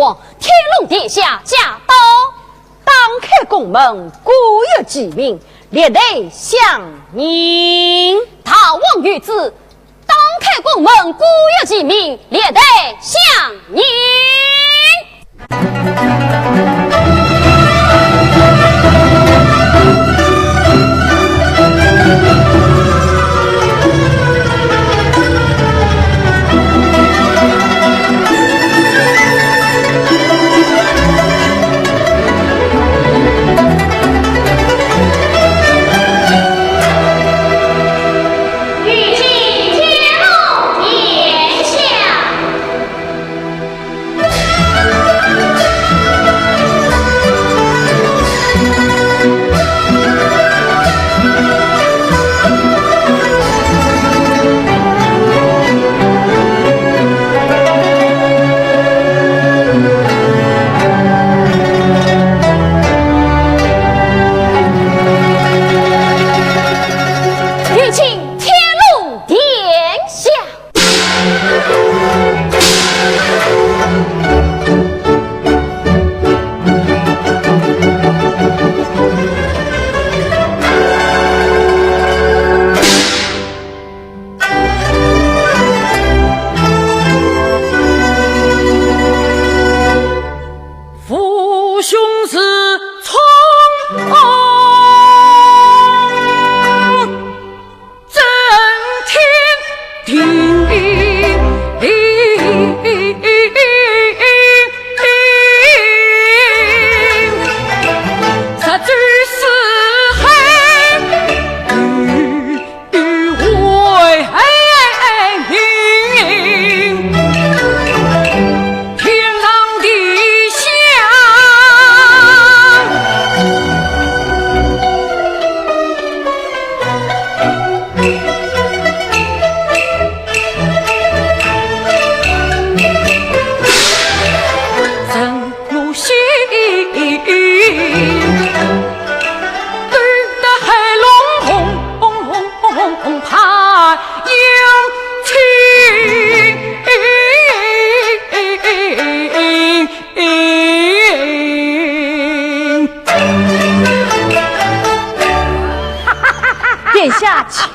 望天龙殿下驾到，当开宫门，古有几名，列队相迎。逃亡于子，当开宫门，古有几名，列队相迎。殿下，请。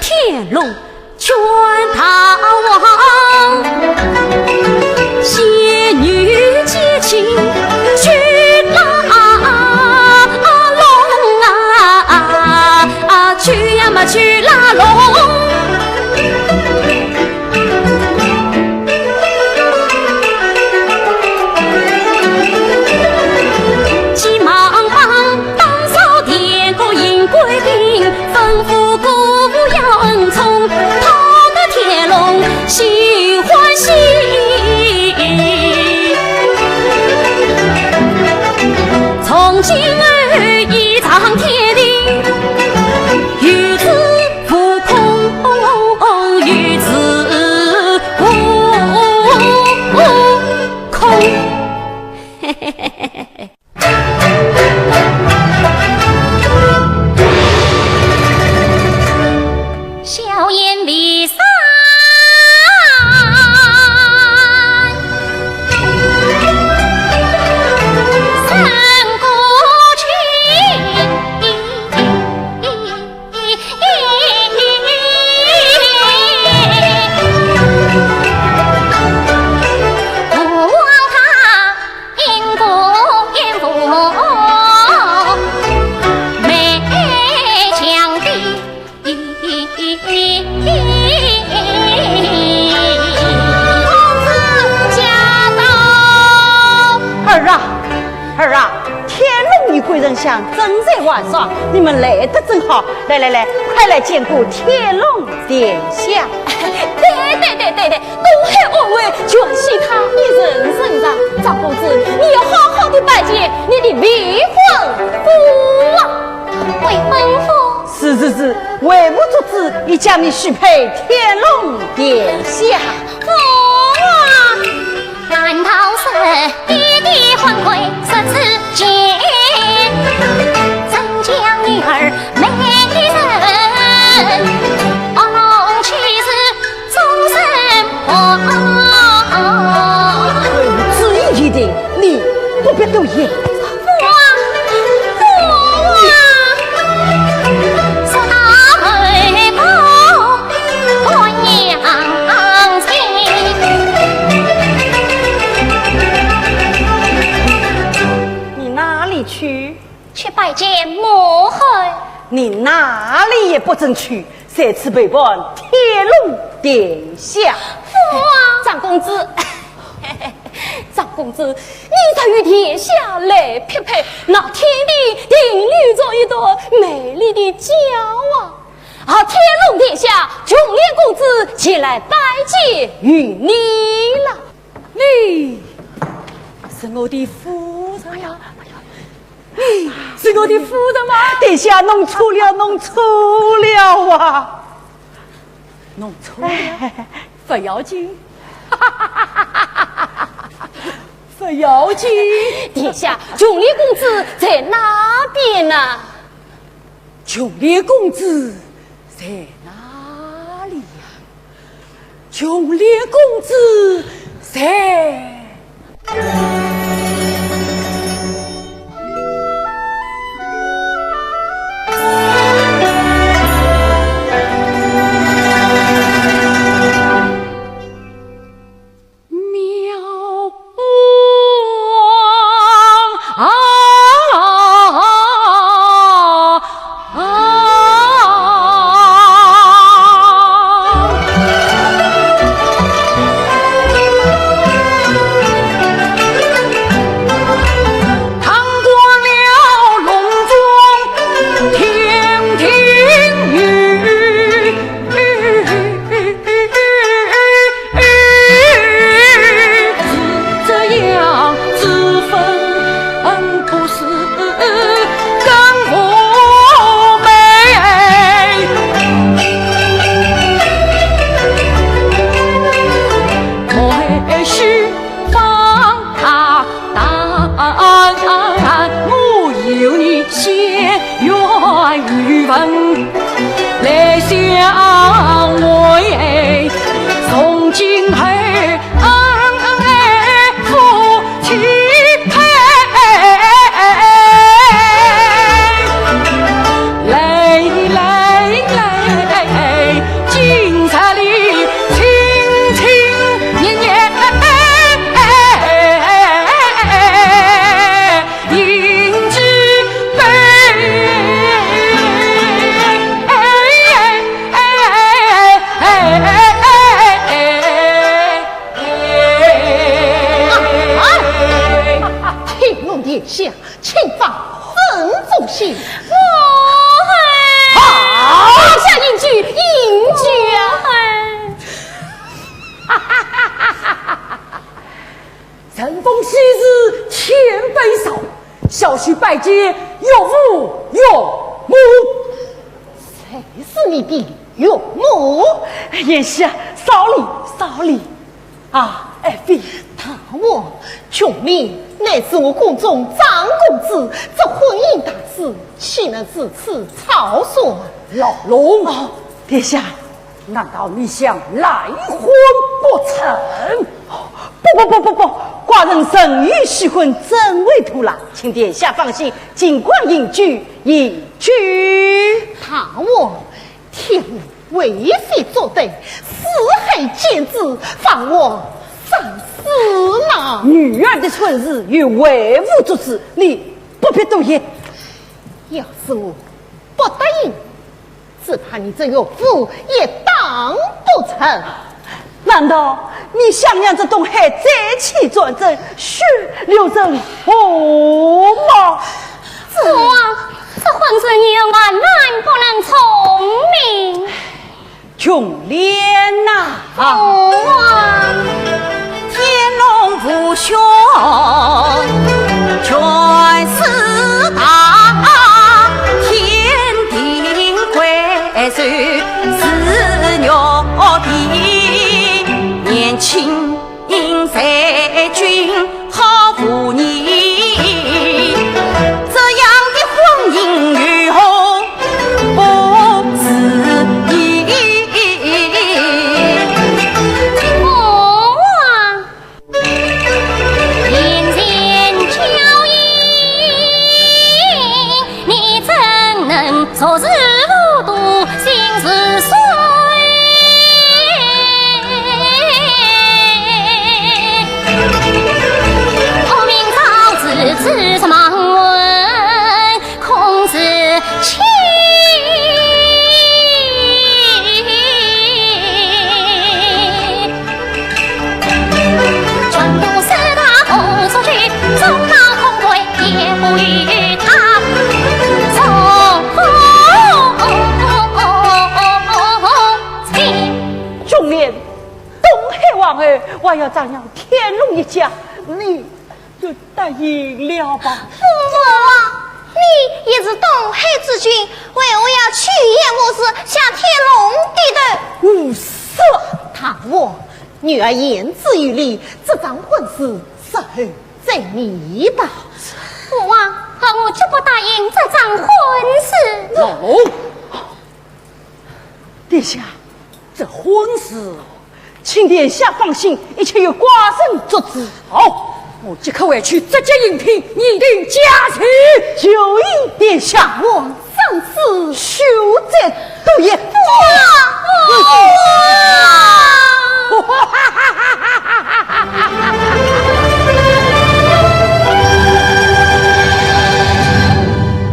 天龙全逃亡，仙女接亲去拉龙啊，去呀嘛去拉龙。急忙帮当扫点过银贵宾，吩咐姑要恩宠，讨得天龙喜欢喜。从今儿一场天地，与子浮空，与子空空。嘿嘿嘿嘿嘿。小儿啊，天龙与贵人想正在玩耍，你们来得正好，来，快来见过天龙殿下。对，东海二位全系他一人身上。张公子，你要好好的拜见你的未婚夫啊！未婚夫，是，为母主子已将你许配天龙殿下。夫啊，难道是爹爹还归是此间？怎将女儿美人？龙去世终身婆。旨意已定，你不必多言。去拜见母后，你哪里也不准去，这次陪伴天龙殿下。父啊，张公子，张公子，你才与天下来匹配，那天地定育着一朵美丽的娇啊！天龙殿下，琼莲公子前来拜见于你了。你是我的夫人呀！是我的夫人吗？殿下，弄错了啊！弄错了，不要紧，不要紧。殿下，琼莲公子在哪边呢？琼莲公子在哪里呀？琼莲公子在。小婿拜见岳父岳母，谁是你的岳母？言下少礼啊！爱妃，他我穷命乃是我宫中张公子，这婚姻大事岂能如此草率老龙？殿下，难道你想来婚不成？不，寡人生于喜婚，真为徒劳，请殿下放心，尽管迎娶。他我天无为非作对，四海见子，放我三思嘛。女儿的春日与为父做事，你不必多言。要是我不答应，只怕你这岳父也当不成。难道你想让这东海再起转正，血流成河吗？父王，这混子年万万不能聪明。琼莲呐，父王，天龙无兄，全是大，天定归顺是鸟的，年轻在君好妇你，这样的婚姻如何不自意？父王，连前交易，你怎能做事无度，心事碎？我明早自此忙问，空是情。全都是他投出去，走马空对也不与他琼莲，东海王儿，我要张扬天龙一家，你就答应了吧？父王，你也是东海之君，为何要趋炎附势，向天龙低头？无色他我，女儿言之有理，这桩婚事适合在你吧？父王，我绝不答应这桩婚事。哦，殿下，这婚事，请殿下放心，一切由寡人做主。好，我即刻回去直接应聘，拟定佳期，就应殿下我上次修在都也。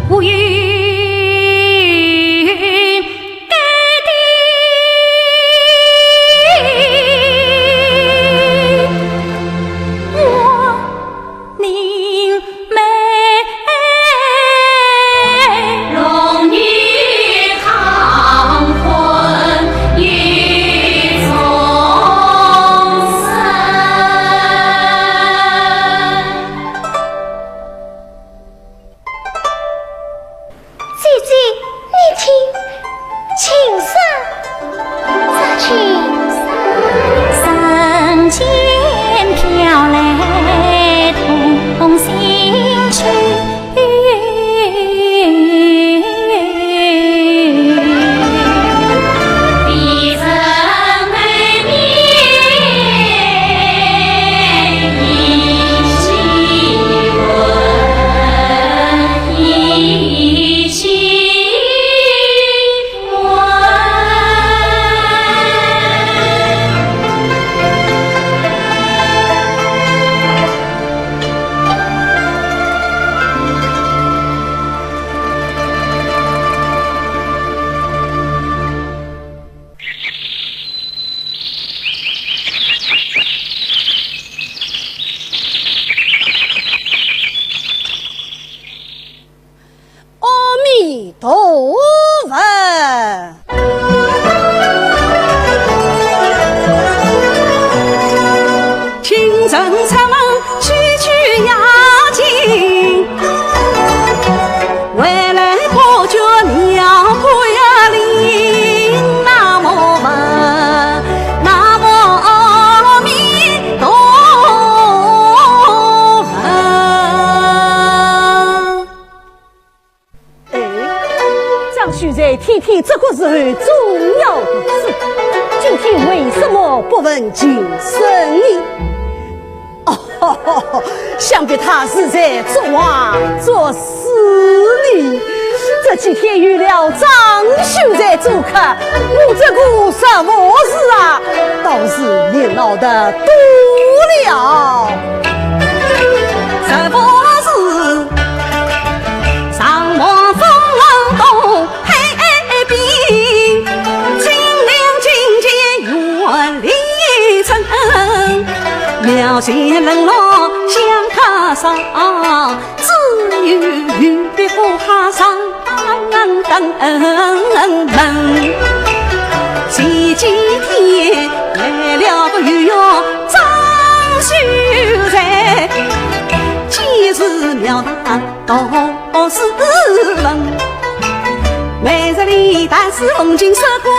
无语该的我宁美龙女堂婚与众生。姐姐，你听，请上，这请人间飘来同心曲，碧城美面依稀闻，依稀闻。阿弥陀佛。清晨出门区区雅景，回来破觉鸟不呀铃。南无佛，南无阿弥陀佛。张旭在天天这个时候重要的事，今天为什么不问今生意？哦，想必他是在做王做司礼。这几天遇了张秀在做客，我这个什么事啊，倒是你闹得多了。什么事？上望风浪东海滨，金陵金界远离花上，只有玉花上门。前几天来了个御用张秀才，见是庙堂多是文，每日里但是红巾手古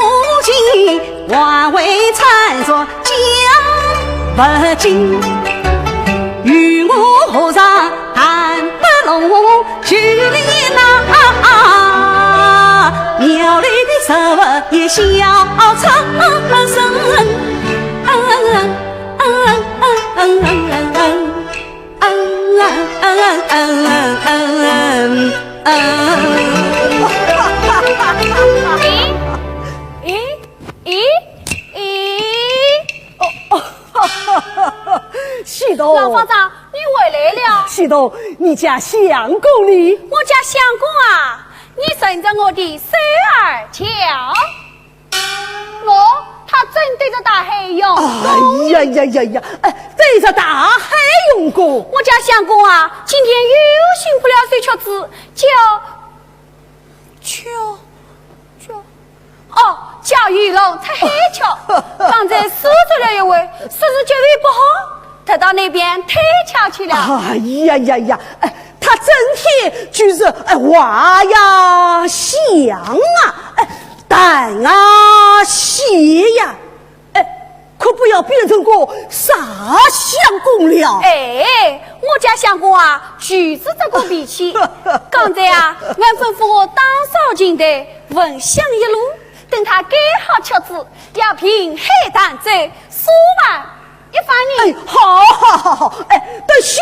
琴，还为参说讲不尽。与我和尚谈不拢，就连那庙里的食物也笑唱声。喜豆，老方丈，你回来了。喜豆，你家相公呢？我家相公啊，你顺着我的手儿瞧，他正对着大海用功。哎呀呀呀呀！对着大海用功。我家相公啊，今天又醒不了睡瘸子，叫玉龙才黑巧。刚才输出了一位，说是脚位不好，他到那边推桥去了。哎呀呀呀！他整天就是娃呀香啊，蛋啊蟹呀，可不要变成个傻相公了。我家相公啊，就是这个脾气。刚才啊，俺吩咐我打扫进的闻香一路，等他改好车子，要凭海胆走，说完一番呢。好，等寻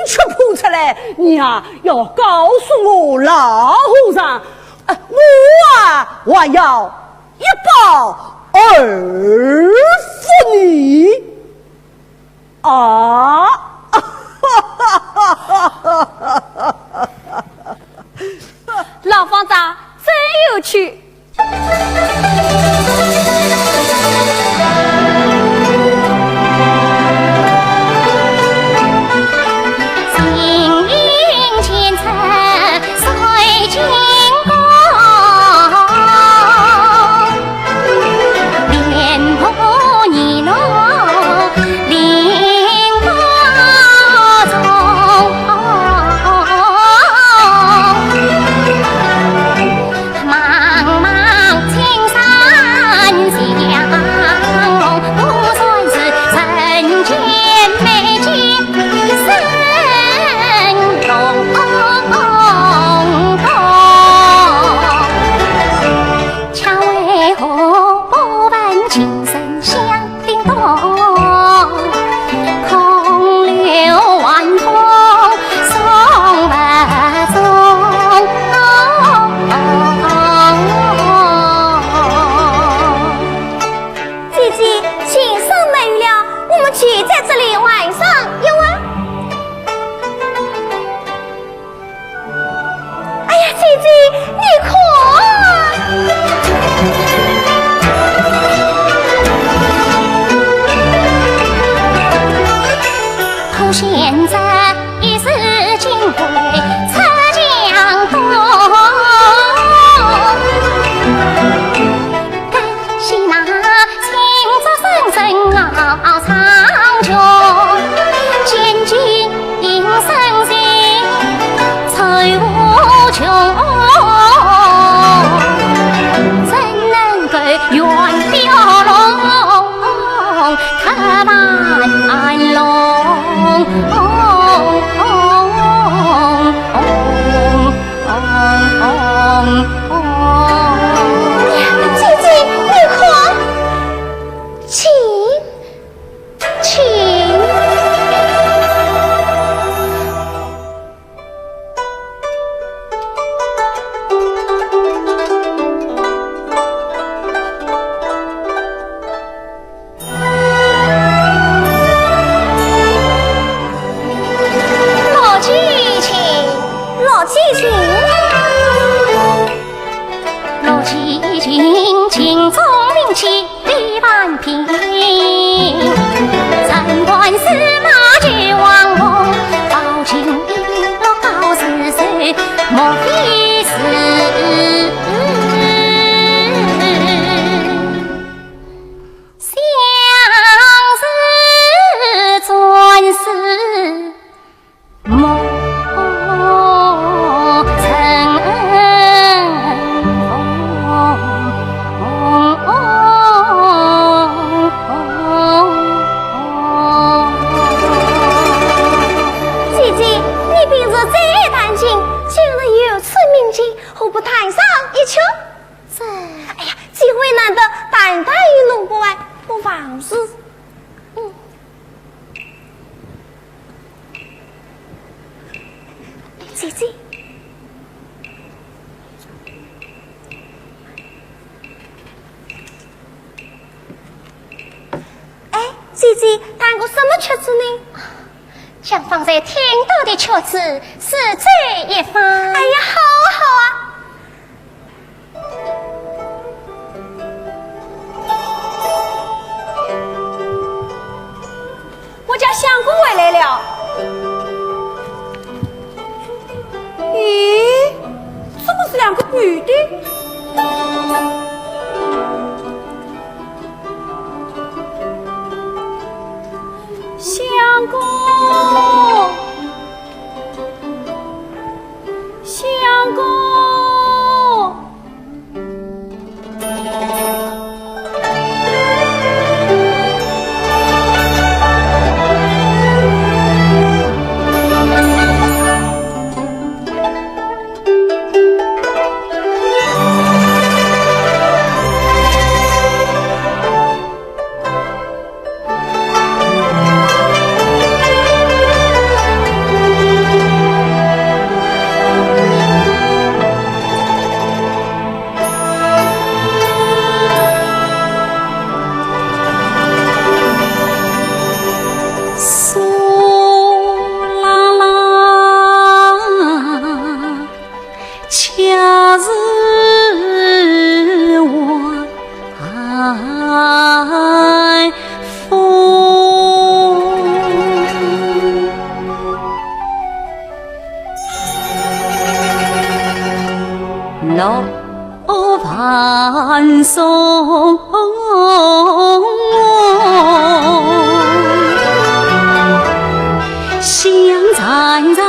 出铺出来，你啊要告诉我老和尚，我要一包儿服你啊！老方丈真有趣。陈冠司马绝王我，报情亲戚，何不谈上一曲？这，哎呀，机会难得，单单与侬不爱，不妨事。姐姐。姐姐弹过什么曲子呢？想放在听到的曲子是这一番。哎呀，好啊！我家香姑回来了。咦，这不是两个女的？相公，相公，老伴送香潺潺，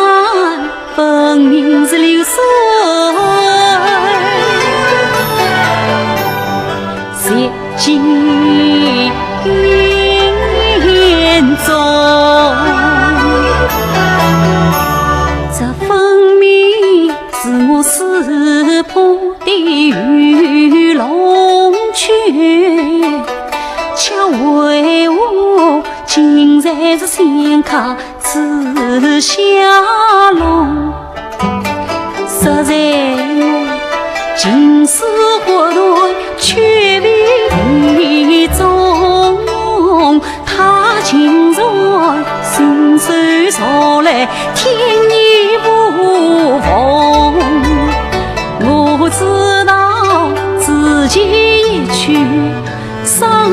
分明是流水。写进眼中，这分明是我撕破的玉龙裙，却为我竟然是仙客紫霞龙。实在今世活对却比中，他竟然心碎上来天衣无缝。我知道自己一去伤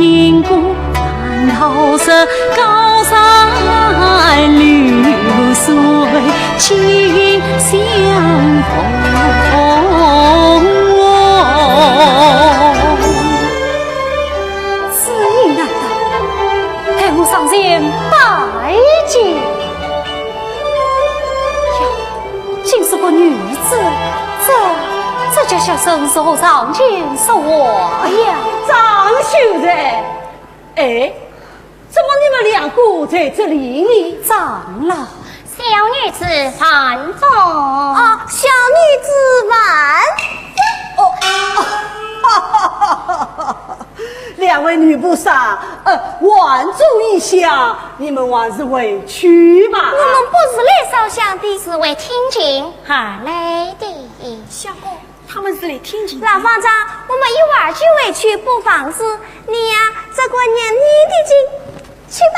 因故，难逃是高山流水情相逢。此意难道害我上前拜见？哟，竟是个女子，这叫小生是何上前说话呀？张秀才，哎，怎么你们两个在这里呢？长老，小女子反风。哦，小女子反两位女部上，挽住一下，你们还是回去吧。我们不是来烧香的，是为听经而来的。相公，他们是来听经。老方丈，我们一会儿就回去，不妨事。你呀，这个念你的经，去吧。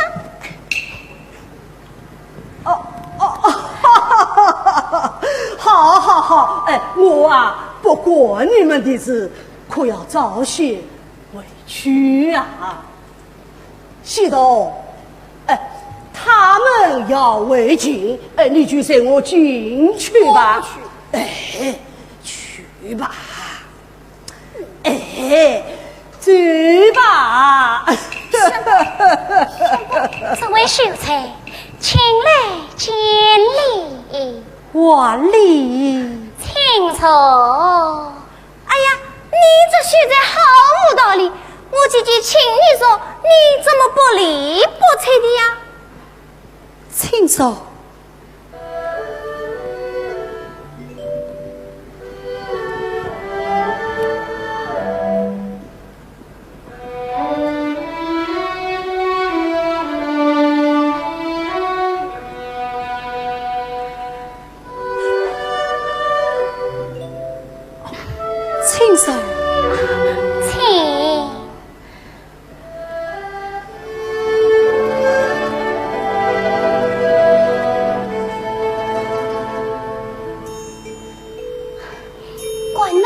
好，我啊不管你们的事，可要早些回去啊。西东，他们要回京，你就随我进去吧。去吧，走吧。这位秀才，请来见礼。万里清楚。哎呀，你这秀才好无道理！我姐姐请你说，你怎么不理不睬的呀？清楚，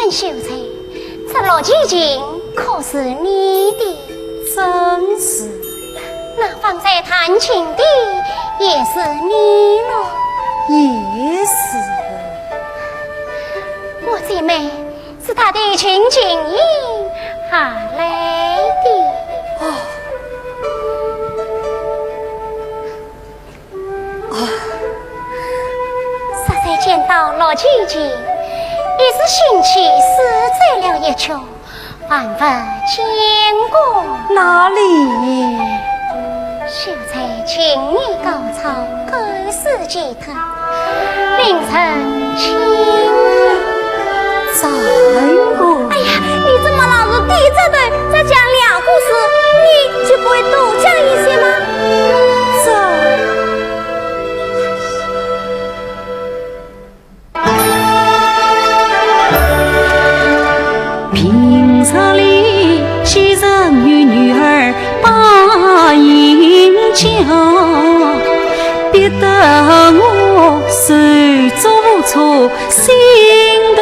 问秀才，这罗季景可是你的？真是。那放在弹琴的也是你了？也是。我姐妹是他的亲情意下来的。实在见到罗季景，也是兴起实在了一球，仿佛见过。哪里？秀才情意高超，更是奇特，令人亲热。在我。哎呀，你怎么老是低着头在讲两故事？你就不会多讲一些吗？平日里先生与女儿把银交，逼得我手足无措，心头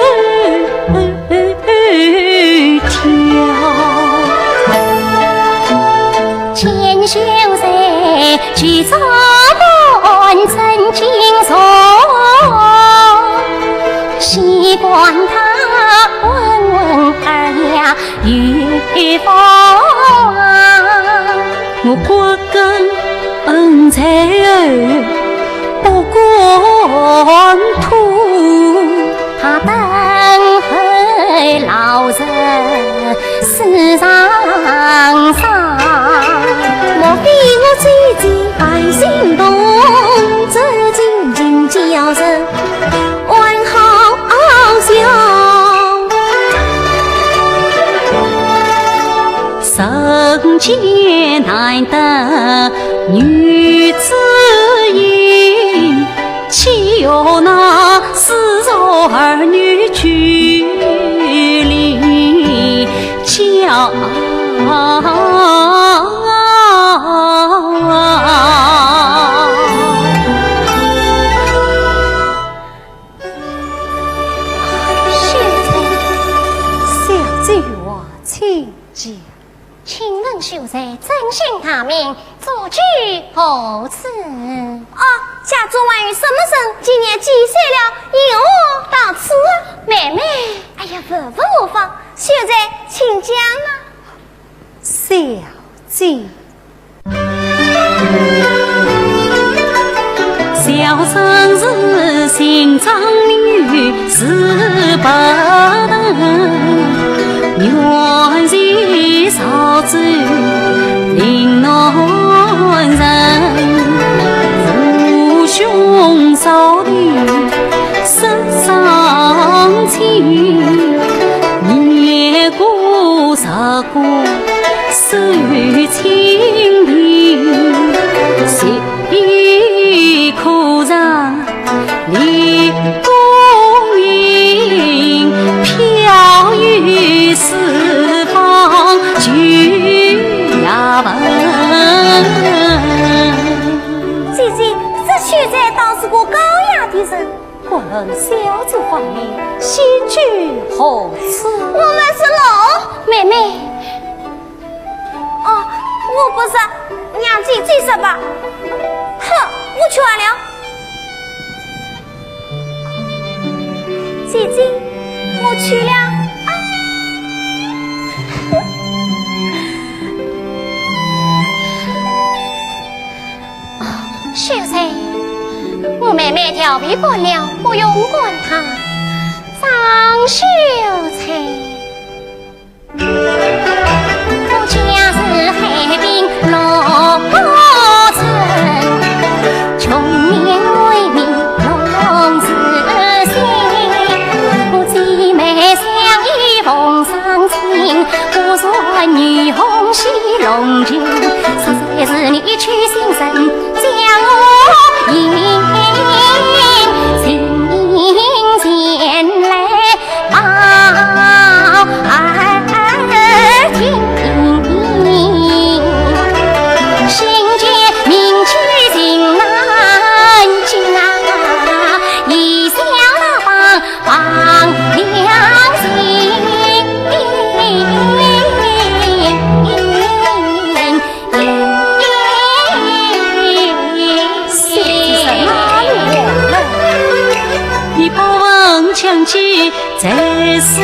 跳。千秀才去找本曾经说，习惯他温文尔雅与风。我骨根恩才儿不管土，他等候老人世上上，莫非我最近还心动，这紧紧叫声还好笑。人间难得女子英，岂有那世俗儿女距离交。请问秀才真姓他名，祖居何处？哦，家中万语什么生？今年几岁了？引我到此。妹妹，哎呀，不无妨。秀才，请讲啊。小姐，小生是新长女，是不等。原是少主临难人，父兄少弟身上亲，年过十过手清零，谁可让立功名，飘于四方举呀文。姐姐，这秀才倒是个高雅的人。我论小主方面，西居何处？我们是老妹妹。哦，我不是，娘亲最是吧？哼，我去完了。姐姐，我去了。秀才，我妹妹调皮过了，不用管她。张秀才，我家是海滨落城，穷年为民龙自心。我姐妹相依逢上亲，我说女红喜龙井，实在是你去心神，将我引前来报。强记在思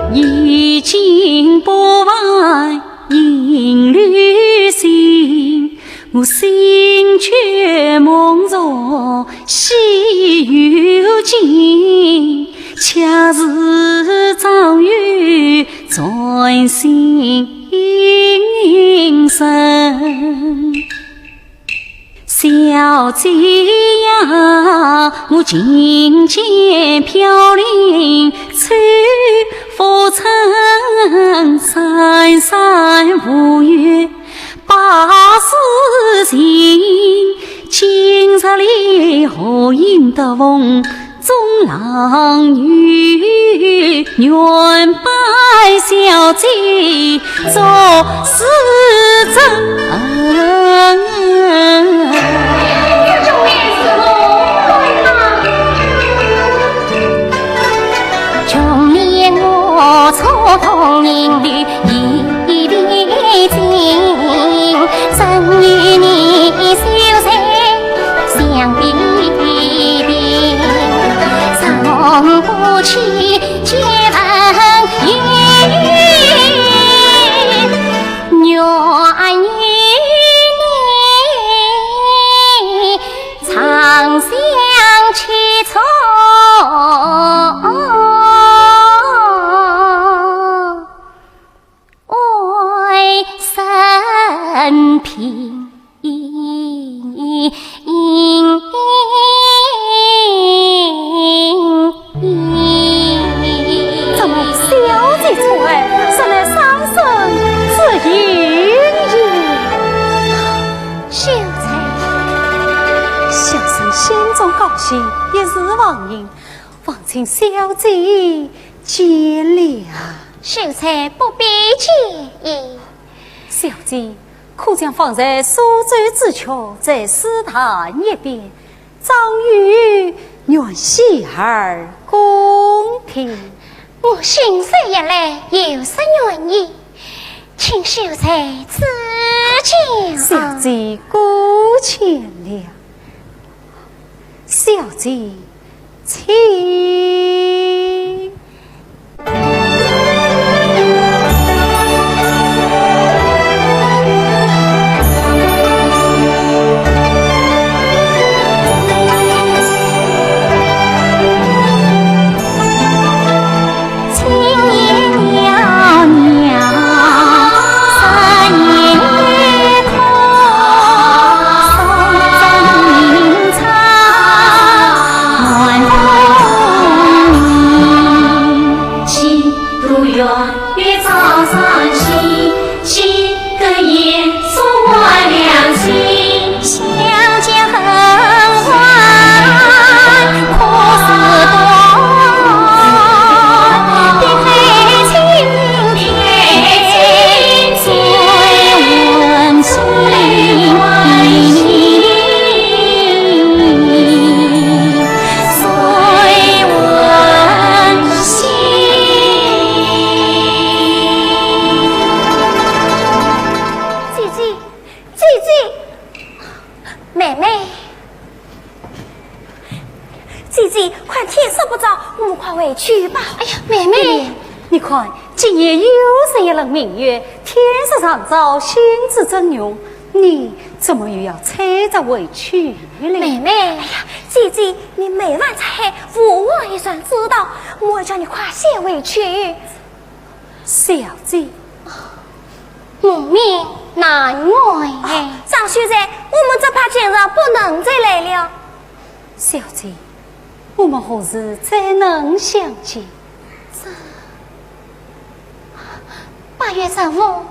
明，已经不忘应旅行，我心却梦中西游记，恰是遭遇转心生。小姐呀，我琴键飘零，吹拂尘山山无月把诗情，今日里何应得风中郎女，愿拜小姐做师真。穷年我错同人侣一笔情，生与你修才相比比，从不去结伴缘，愿与你长相齐从。生平怎么小姐出来，是来伤身自饮也？秀才，小生心中高兴，一时忘形，望请小姐见谅。秀才不必介意。小姐可将放在苏州之桥，在诗坛一边，遭遇愿喜儿公平。我寻思一来，有什愿意，请秀才指教。小姐姑见谅，小姐请。你看，今夜又是一轮明月，天色上照，心知真容，你怎么又要猜着委屈了？妹妹，哎呀，姐姐，你每晚才扶我一双知道，我叫你夸些委屈。小姐，母命难违。张秀才，我们这怕今日不能再来了。小姐，我们何时再能相见？8月15，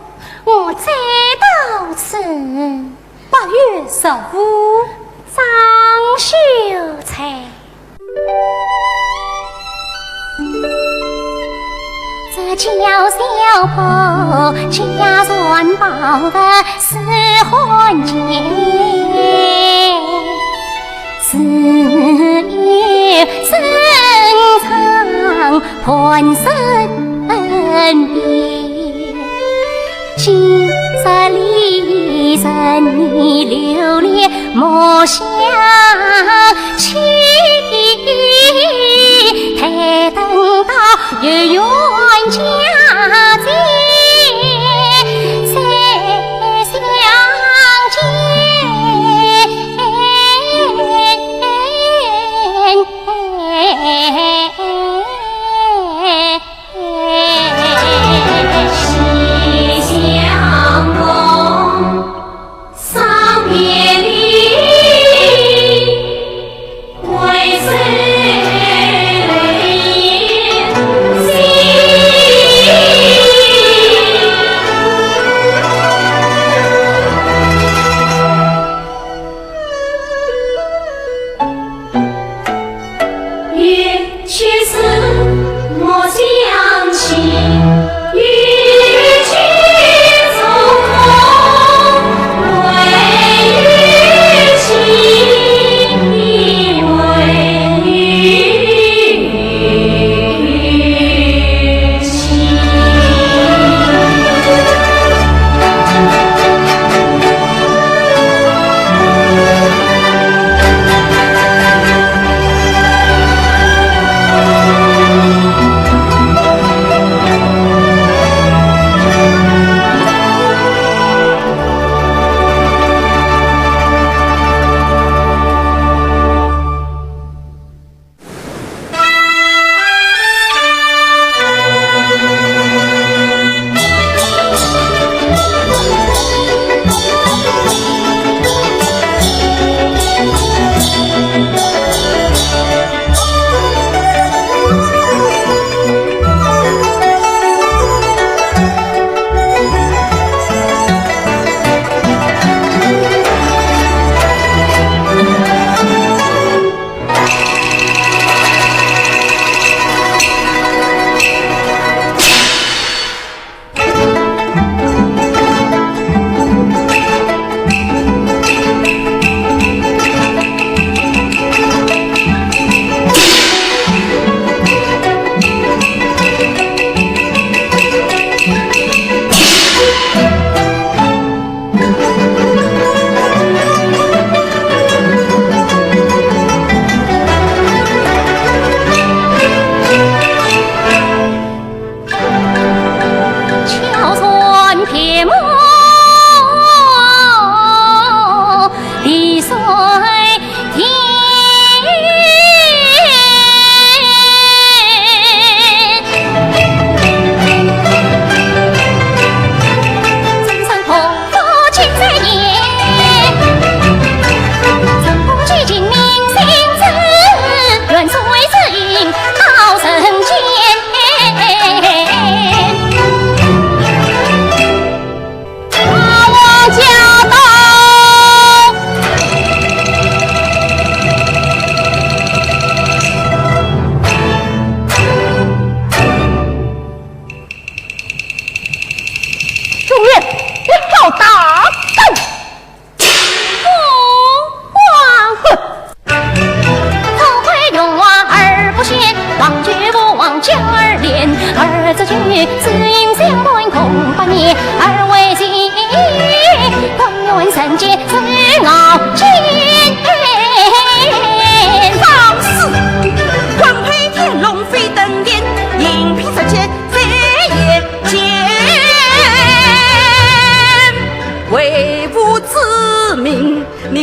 我再到此。8月15，张秀才。这叫小婆家传报的是婚前，只有深藏盘身边，今日里人流连莫相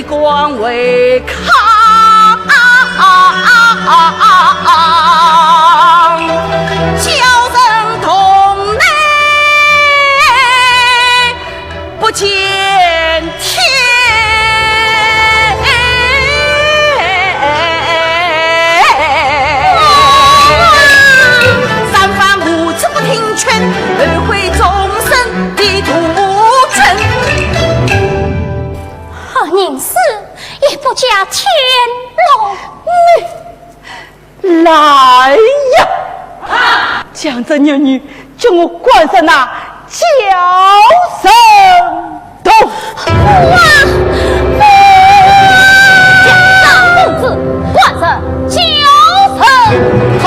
以光为抗，教人同内不见天。而会终身的徒真，宁死也不嫁天龙。来呀！将这女女叫我关上那绞绳洞。将张公子关上绞绳洞。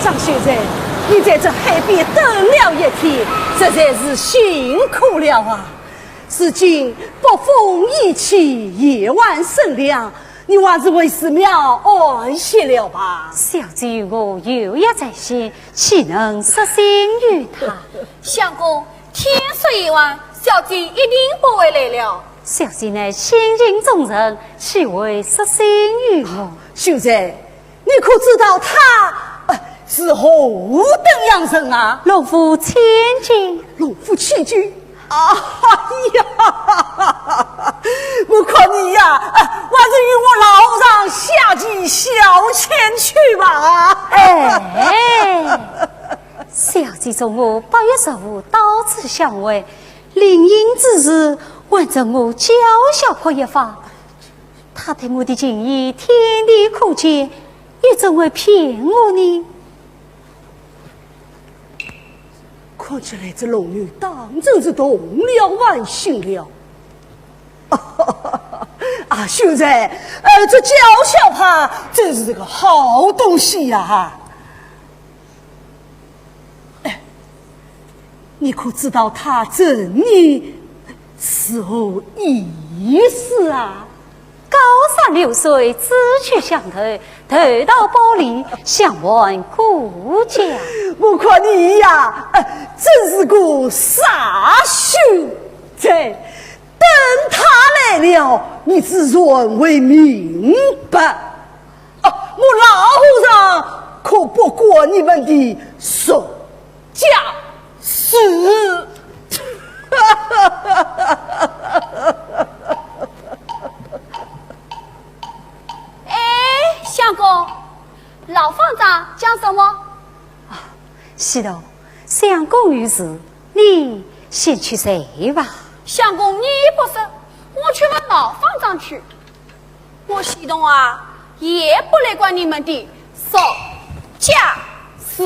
张秀才，你在这海边等了一天，实在是辛苦了啊！如今北风一起，夜晚甚凉，你还是为寺庙安息了吧？小姐我有约在先，岂能失信于他？相公，天色已晚，小姐一定不会来了。小姐乃心境中人，岂会失信于我？秀才，你可知道他是何等样人啊？龙府千金，龙府千金。哎呀，我看你呀，还是与我老丈下计小钱去吧。哎，小姐中午8月15到此相会，灵应之事，还着我娇小可一方。他对我的情谊天地可见，又怎会骗我呢？看起来这龙女当真是动了玩心了。啊，秀才，这娇小怕真是个好东西呀！你可知道他这你是何意思啊？高山流水，志趣相投，头到包里，相闻故家。我看你呀，真是个傻秀才。等他来了，你自然会明白。我老丈可不过你们的手家事。相公，老方丈讲什么？是的，相公于此，你先去睡吧。相公，你不是，我去问老方丈去。我西东啊，也不来管你们的手家事。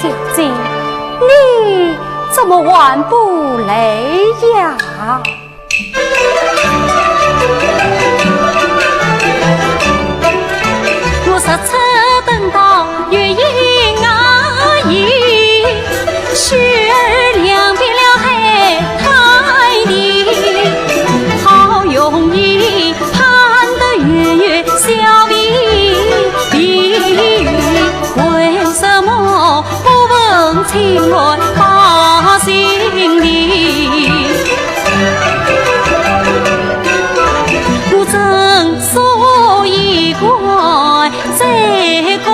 小姐，你怎么还不来呀？我实测等到月影啊映，雪儿两边了海太地，好容易盼得月月小比，为什么不问情爱把心里？我正所以怪在公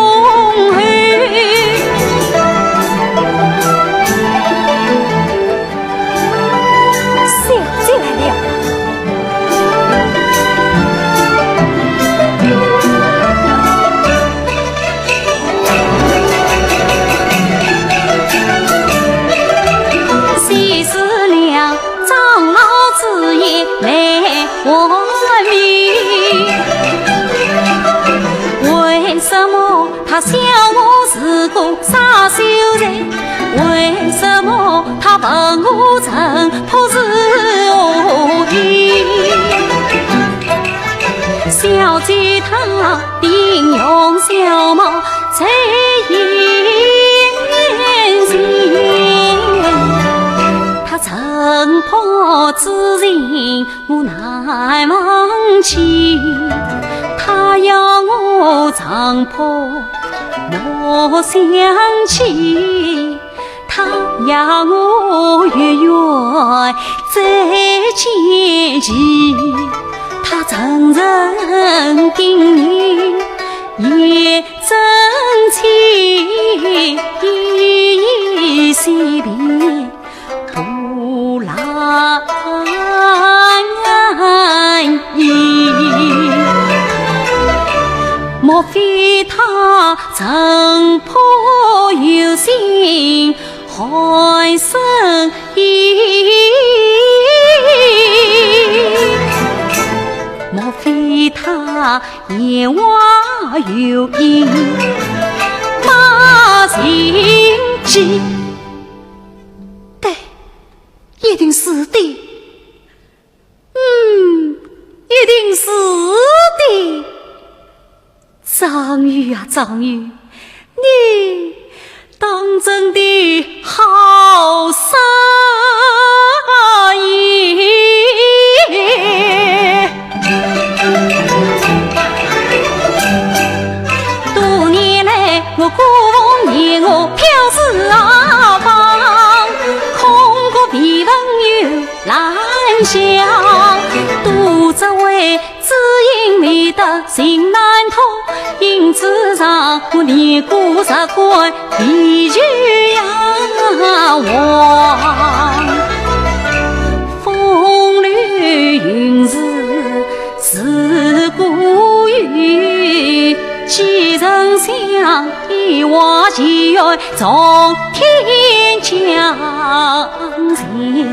园，小姐来了。喜事了，长老子也来还命。为什么他笑我是个傻秀才？为什么他问我曾破是何意？小姐她定用小貌才言行，他曾破之人我难忘记，他要我常破莫想起，他要我月月再见起，他承认今年也真情依稀别不来意，莫非他曾破有心害生意？莫非他言话有意把心机？对，一定是的，一定是的。张玉啊，张玉，你当真的好傻耶！多年来我孤逢你，我飘至阿方，空过皮朋友难想，独只为知音未得心难通，因此让我念过十关地狱呀王。风绿云是是故语，几人相依话几爱从天降，现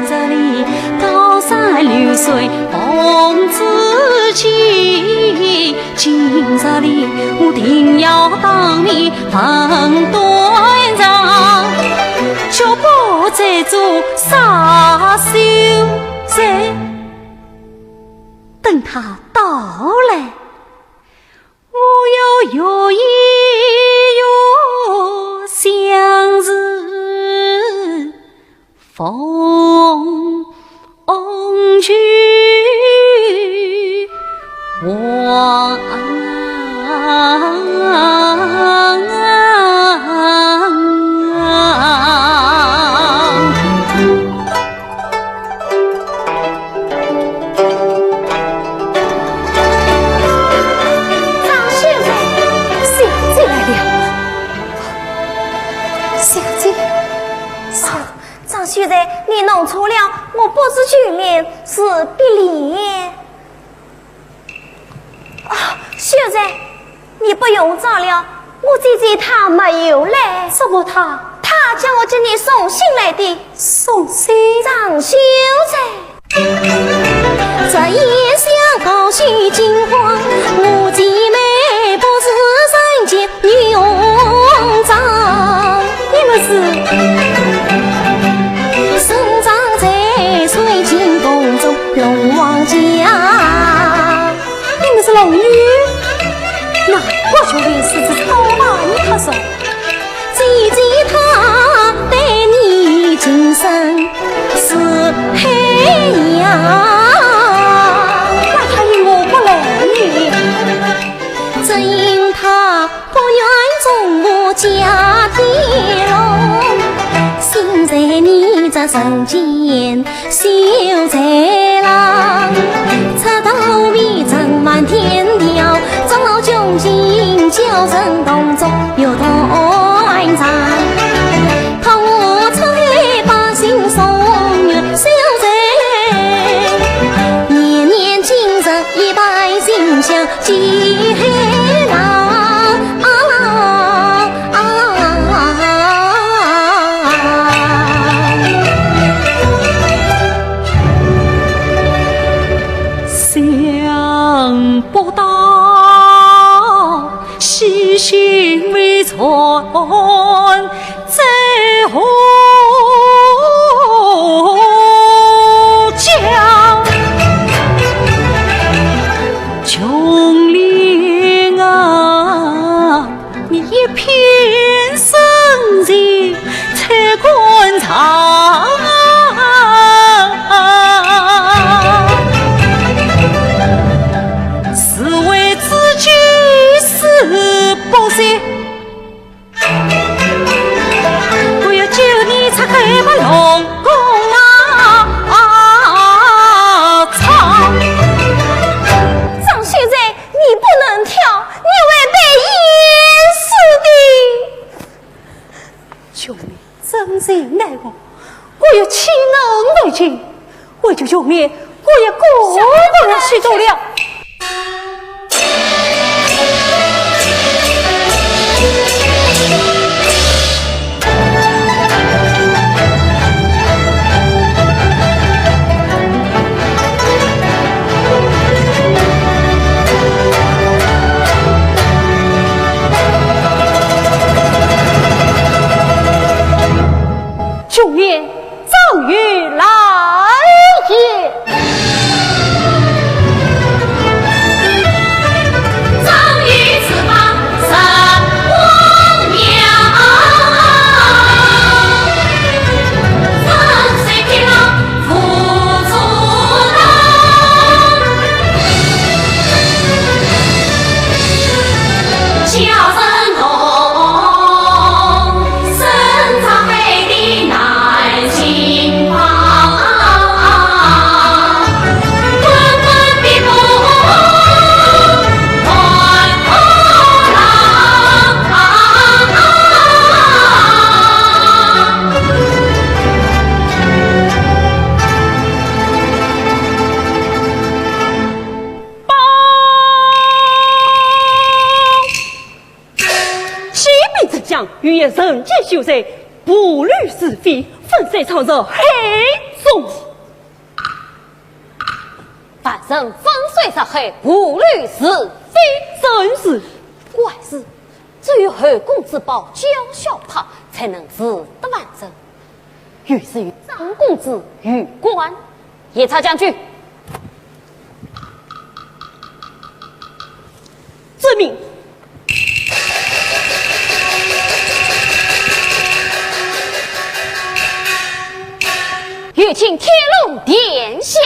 实里高山流水风自起，今日里我定要当面分端账，绝不再做傻秀才。等他到来，我要约一约相日逢去往。秀才，你弄错了，我不是去年，是比脸。啊，秀才，你不用找了，我姐姐她没有来。什么她？她叫我叫你送信来的。送信？张秀才，这夜香高须金黄，我姐妹不是人间女红妆。你们是只因他不愿从我家天龙，心在你这人间修在郎，出头皮长满天条，长老穷尽叫人动作有团长，怕我出来把心送修在年年今日一百心香几海浪。不到细心为存在何家穷灵啊，你一片生机才观察不是，我要救你才开把龙宫唱。张秀才，你不能跳，你会被淹死的。救命！真是奈何，我又岂能为情？为救救命，我也过不许走了。九爷，终于来也！终于此方神我娘，风水天龙付出人，叫声动，深藏海底难寻访，滚滚碧波乱波浪。启禀丞相，预言人间修谁，不虑是非，粉碎朝着黑中。反正风水上黑，不虑是非。真是怪事，只有后宫之宝娇小怕，才能治得完整。于是与张公子与官，夜叉将军，遵命。欲请天龙殿下。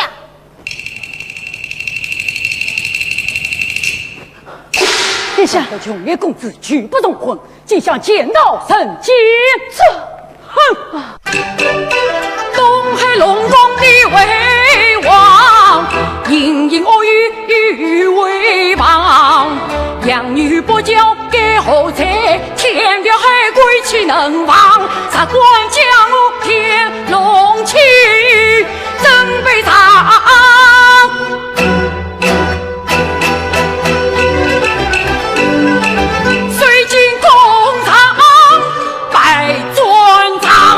殿下和九爷公子举不动婚，即想见到神监。哼！东海龙宫的为王，隐隐恶语为王。养女不教给后才，天表海归岂能忘？杀官将我天龙去，真悲伤。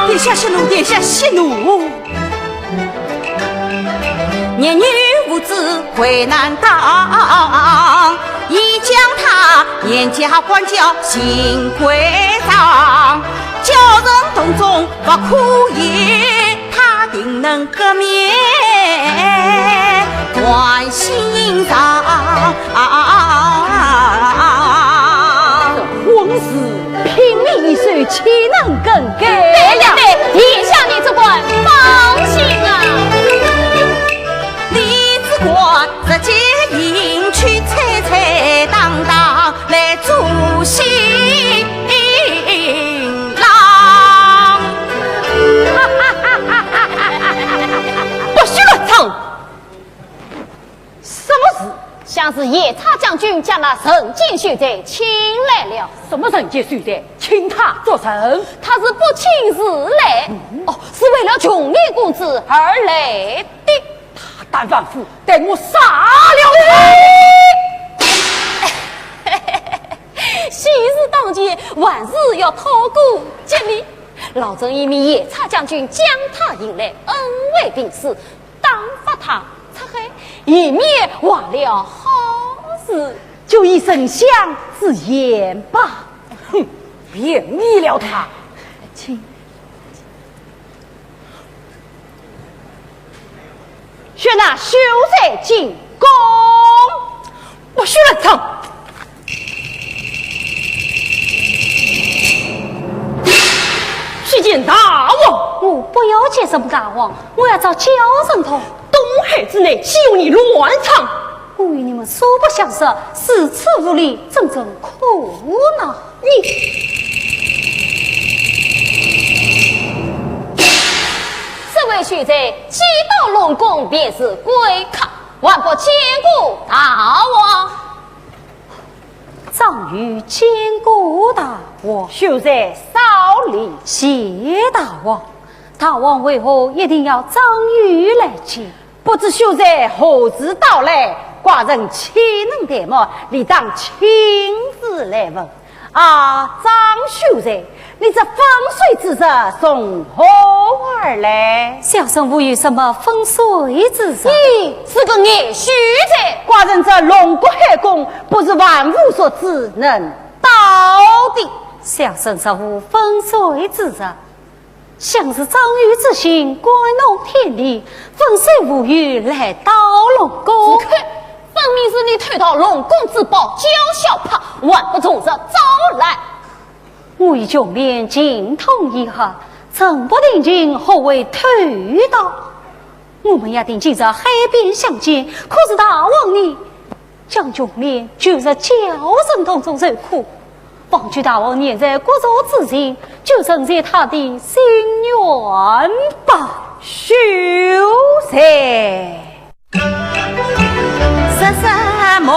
殿下息怒，殿下息怒。年女无知悔难当，已将他严加管教心归葬。叫人洞中不哭言，他定能革命关心上。这婚事拼命一岁，岂能更改？对，殿下你只管放心啊。李子官直接迎去彩彩当当，是夜叉将军将那神剑秀才请来了。什么人杰秀才，请他做甚？他是不请自来，是为了穷烈公子而来的。他胆反复，待我杀了他！喜事当前，万事要讨过吉利。老曾一名夜叉将军将他迎来，恩威并施，当发他擦黑，以免忘了好事。就以丞相之言吧。哼，便宜了他。请选那秀才进宫，不许乱唱。去见大王。我不要见什么大王，我要找焦神童。东海之内岂有你乱唱？我与你们素不相识，四次无礼，真正苦恼。这位秀才既到龙宫，便是归客，万不见过大王。张宇见过大王，秀才少礼。谢大王。大王为何一定要张宇来见？不知秀才何时到来？寡人岂能怠慢，理当亲自来问。啊，张秀才，你这风水之事从何而来？小生无有什么风水之事。你是个爱虚才，寡人这龙骨海宫不是万物所知，能到的。小生实无风水之事，像是张宇之心，关弄天理，风水无语来到龙宫。分明是你推到龙宫之宝娇小怕，万不从实招来。我与九面精通一下，怎不定今何为推到？我们也定今日海边相见，可是大王你将九面就是焦神童中受苦，望去大王念在国祚之情，就成全他的心愿吧。秀才。什么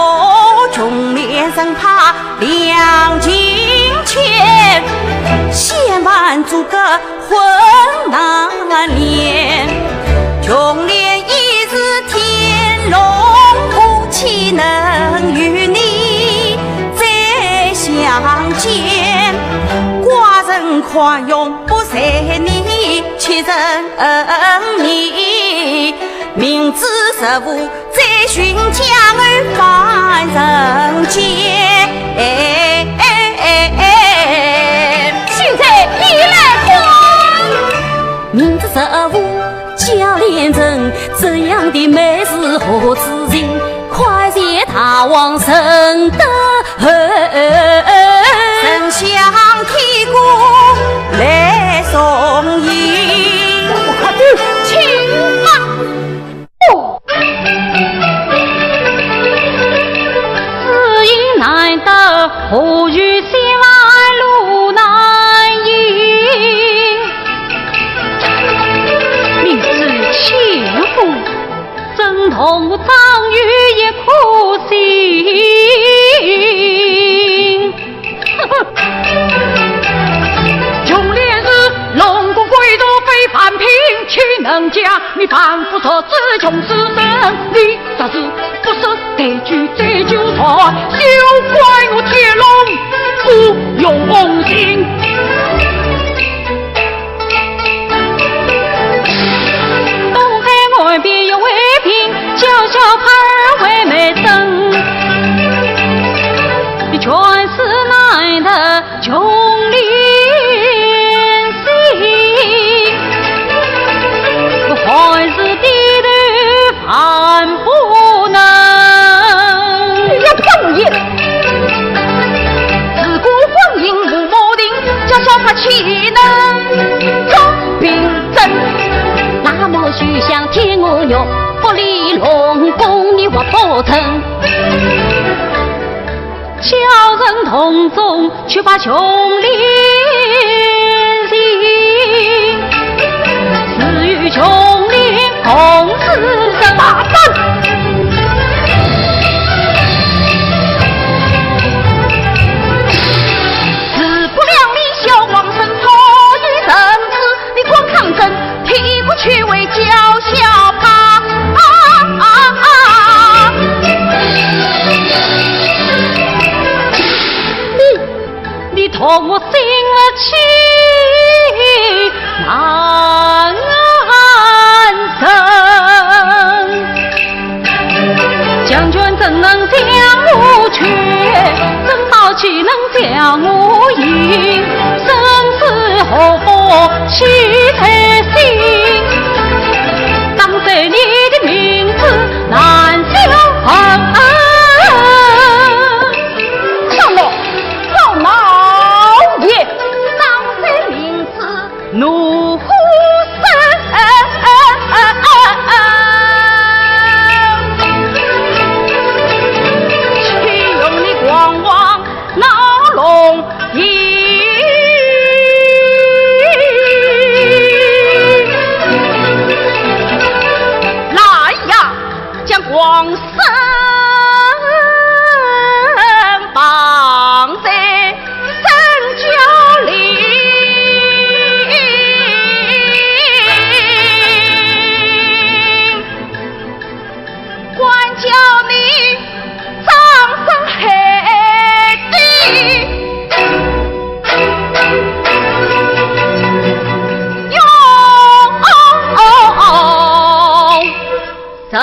穷脸生怕两金钱，千万阻隔婚难连。穷脸一日天龙不岂能与你再相见？寡人宽容不随你，欺人你。明知实无，再寻江儿返人间。秀才你来看，明知实无，假恋人，这样的美事何自行？快谢大王圣德，丞相提供来送迎。快去，请吧。此意难得，何须西来路难迎？明知前夫真同张宇也苦心。穷烈日龙宫贵族非凡品，岂能将你反复说自穷死生？你这是不识得举这酒错，休怪我铁龙不用心。东海岸边有位平，小小牌为美灯，全是难得穷烈心，还是低头反不能。要碰眼，自古婚姻无谋定，叫小怕岂能装病真？那么须向天鹅肉，不离龙宫你我不成。小人同宗，却把穷烈心，死与穷烈共此生。大胆！从我心起难生。将军怎能将我却？怎好岂能将我赢？生死何不齐才行？当在你的名字难相逢。上来，老老爷，当在名字怒呼声，岂用你光望闹龙椅？来呀，将光生绑在三角里。叫你葬身海底，永生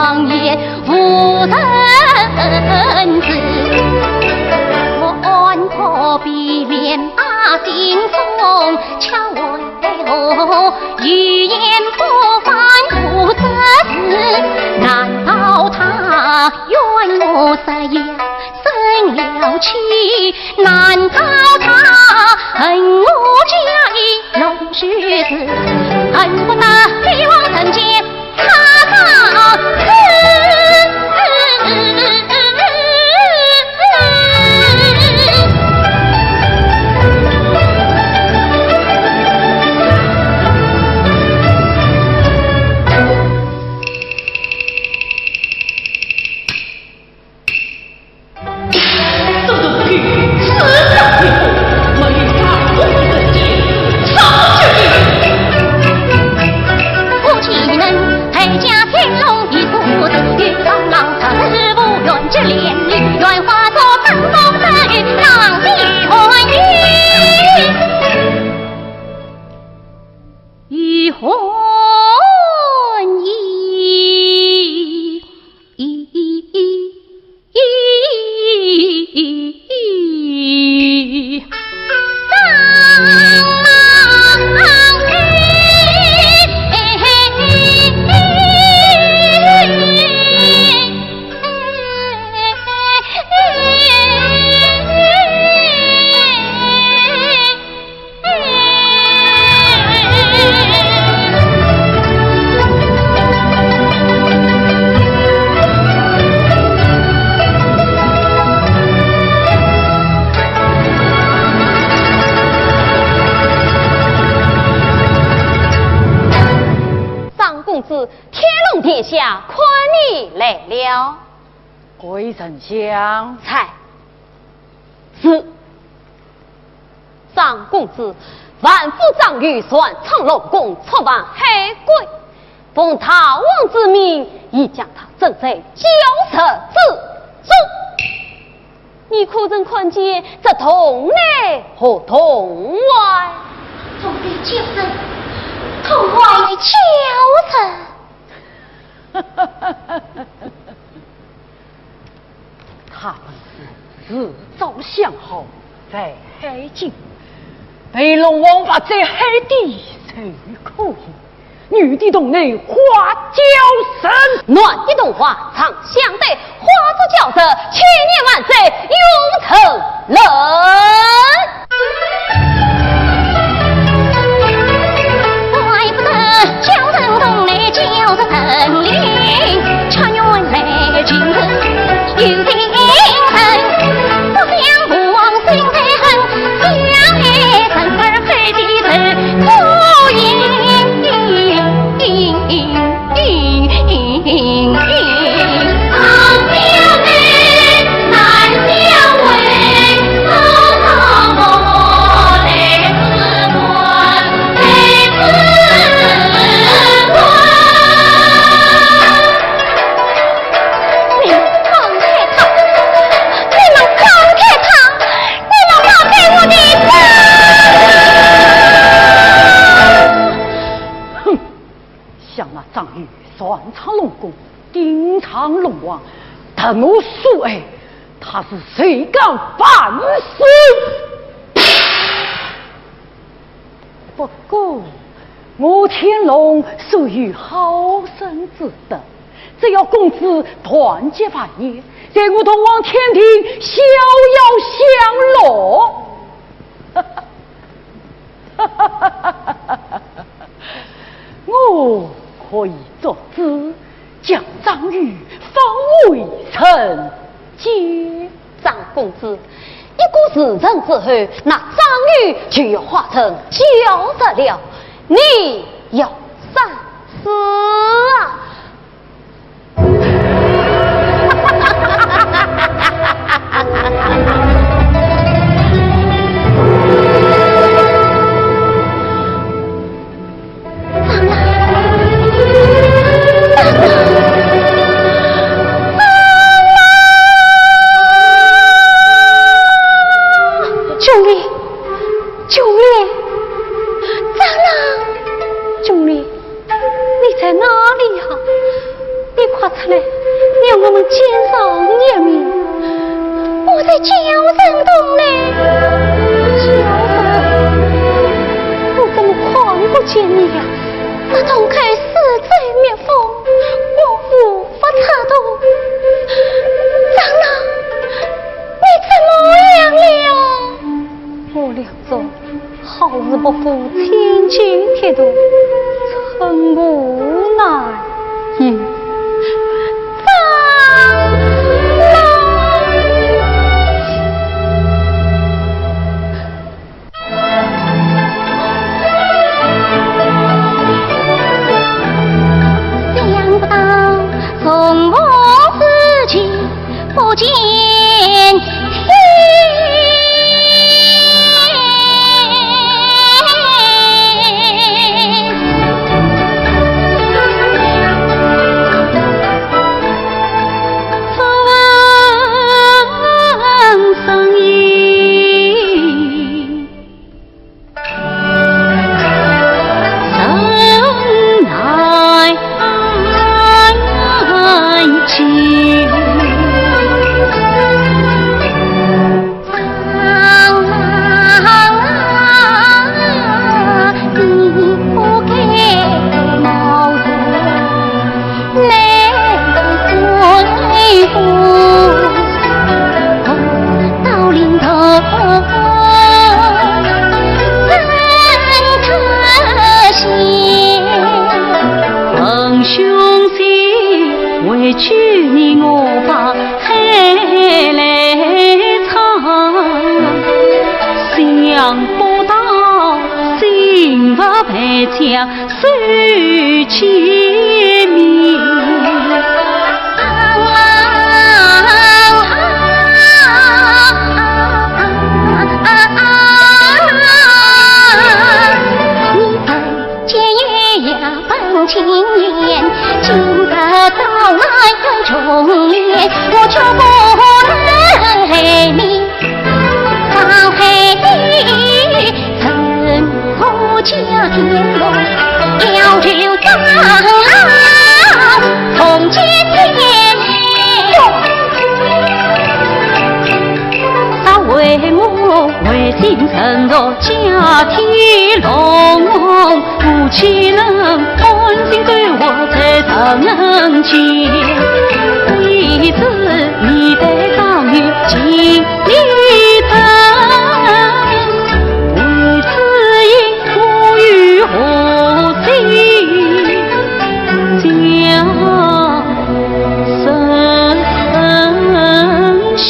王爷无人知。我安可比脸把惊悚，巧为何语言不凡无这事？难道他怨我色呀生了气？难道他恨我家一龙须子？恨不得帝王人间他到死。殿下，宽你来了。贵丞相，才是张公子万夫长御算长龙宫出往黑鬼，奉他王之命，已将他正在交涉之中。你可曾看见这同内和同外？同内交涉，同外交涉。他们是自早想好在海境，被龙王把这海底谁可以？女的洞内花娇生，暖的动画常相对，花之交涉，千年万岁永成人。怪不得交人洞内交着神灵，恰原来今日有情人，不想不忘心太恨，相爱生儿配的人，可以。张玉擅长龙宫，顶长龙王，但我素爱，他是谁敢反死？不过我天龙属于好生之德，只要公子团结霸业，在我同往天庭逍遥享乐。我可以作主，将张玉封为臣接。张公子，一过时辰之后，那张玉就要化成焦色了，你要三思啊！在哪里啊？发出来，让我们减少颜面。我在叫声动呢，叫声，我怎么看不见你呀？那洞开死罪灭风，我无法查到。长老，你怎么样了？我俩做好日不负千金铁度，很无奈。想不到从我死去不见天。水千米，你本见月牙本情缘，今得到来有中年，我就不能害你，伤害你。家天龙要求长老同结天，他为母为心承诺家天龙，夫妻能安心对我在人间，为此你得早日尽力争。何心将生息？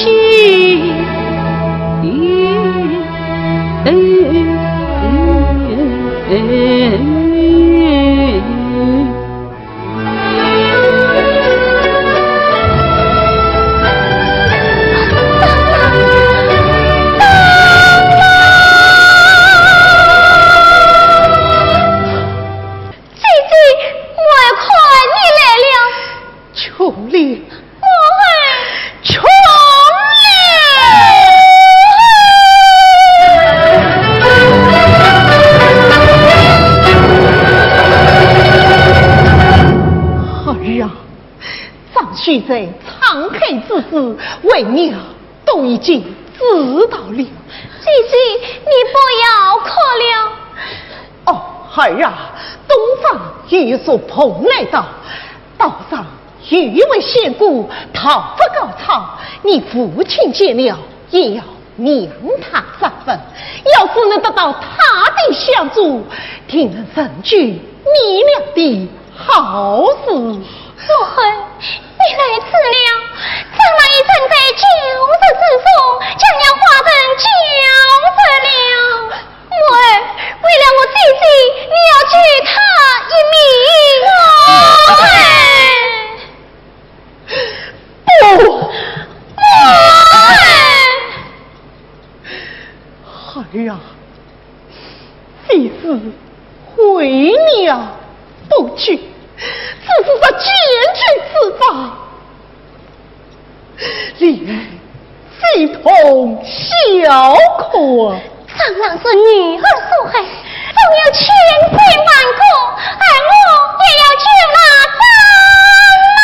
须在沧海之时，为娘都已经知道了。姐姐，你不要哭了。哦，儿啊，东方有所蓬莱岛，岛上有一位仙姑讨不高草，你父亲见了也要娘他3分。要是能得到他的相助，定能成就你俩的好事。若恨你来迟了，长老已正在9日之中，将要化成9日了。母儿，为了我姐姐，你要救她一命。不，儿啊，即使回娘不去，只是在检举之法，连系统小可。长老是女儿所害，纵有千罪万过，而我也要救那长老。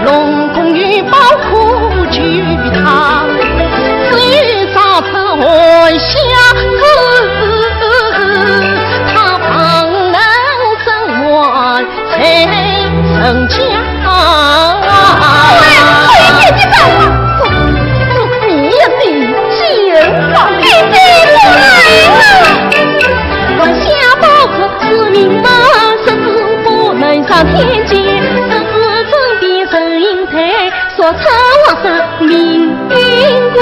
龙宫玉宝苦聚堂，至于早晨还下他旁人怎完才成家？快点走啊！这你的剑法，你不来了！晚下报可是名门，十指不能上天界，这是真的神英才所称王生命运贵。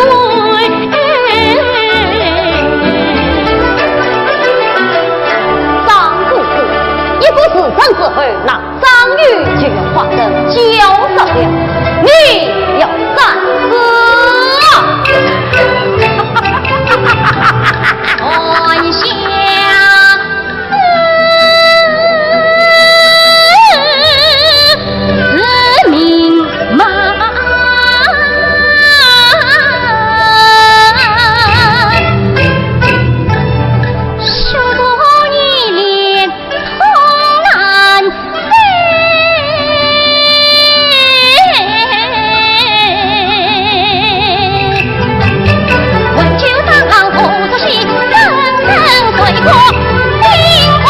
张公子，一个时辰之后，那张玉就要化成焦少了，你要三思啊！看下是名门，许多一脸从难飞，问酒当歌这些人人随过梨花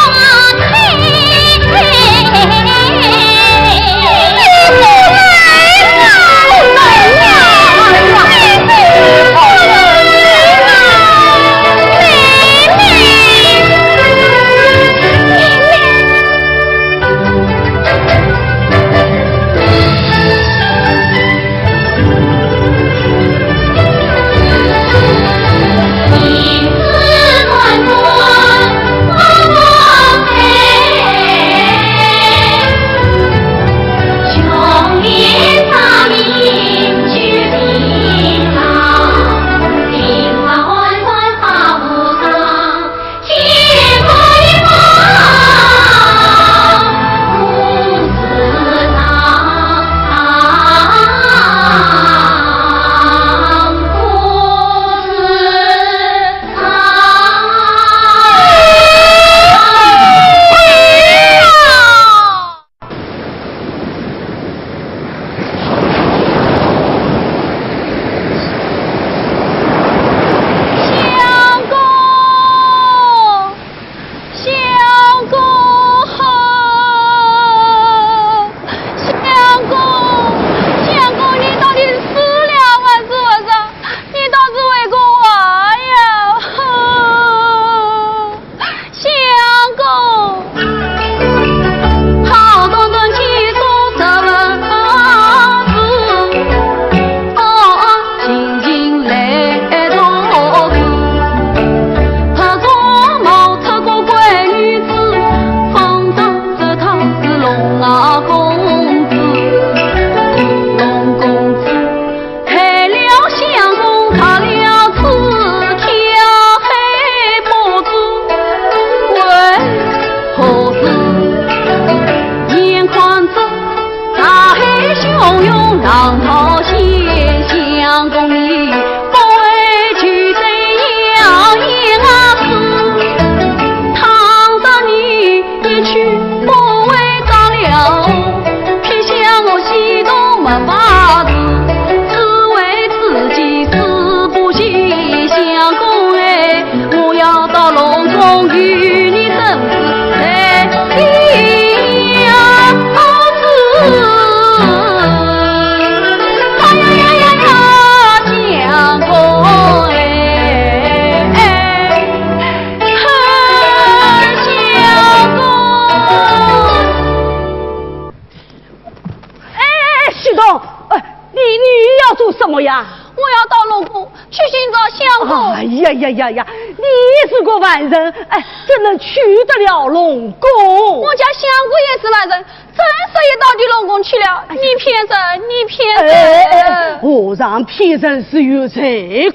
呀！你是个完人，哎，怎能娶得了龙宫？我家相公也是完人，真是也到底龙宫去了。你骗人，你骗人！和尚骗人是有财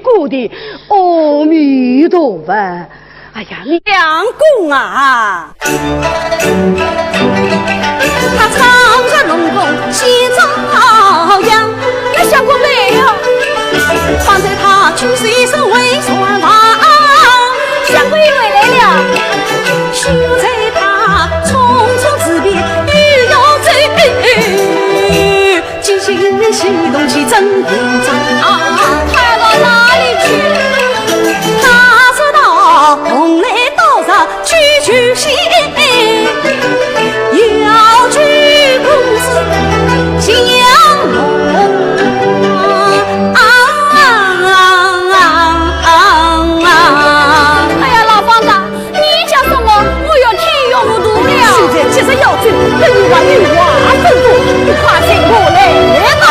过的，阿弥陀佛。哎呀，相公啊，他唱着龙宫喜朝阳，那相公没有，方才他却是一声为船王。相公回来了，就在他匆匆辞别，欲要走。心西东去真紧张啊！他到哪里去？他知道红来道上句句心，要娶公子相容。哎呀，老房子，你讲什么？我要天用无度了。现在即使要娶，人话女话真多，你快请我来吧。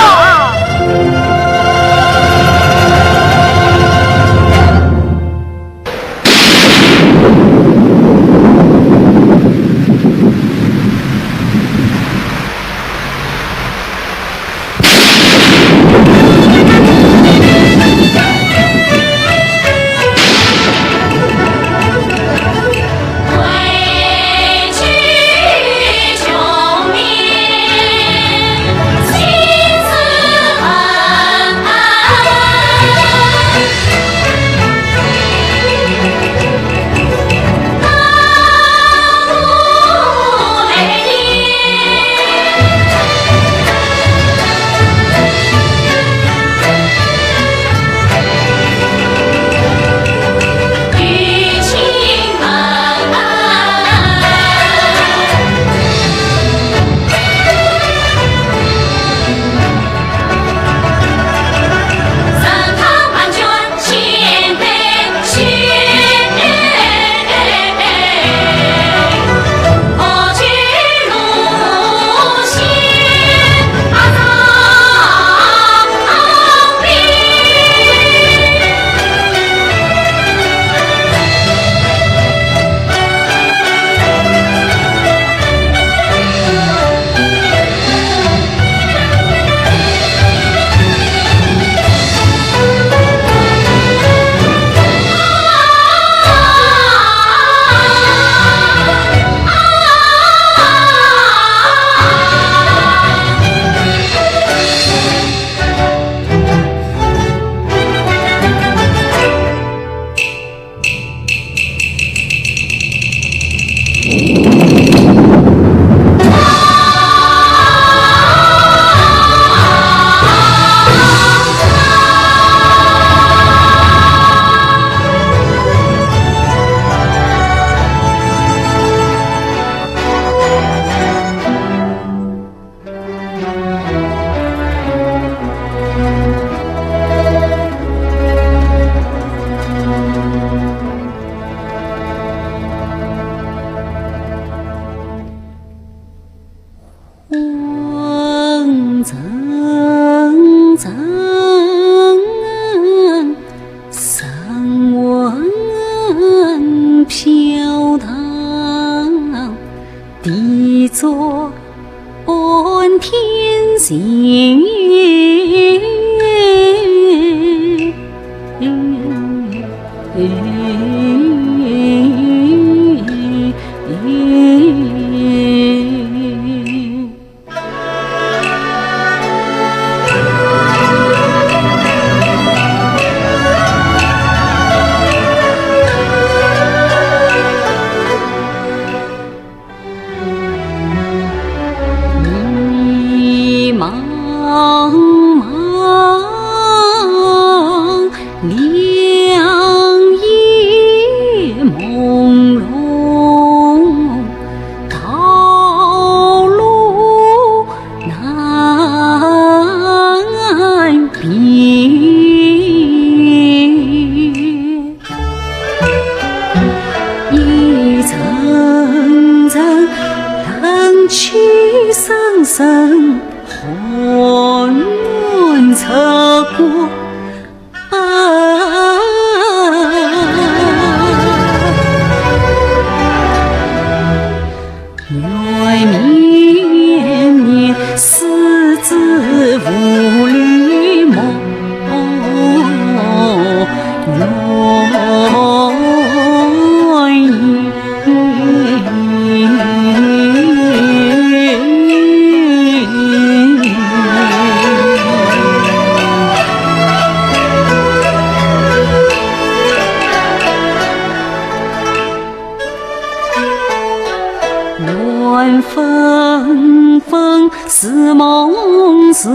是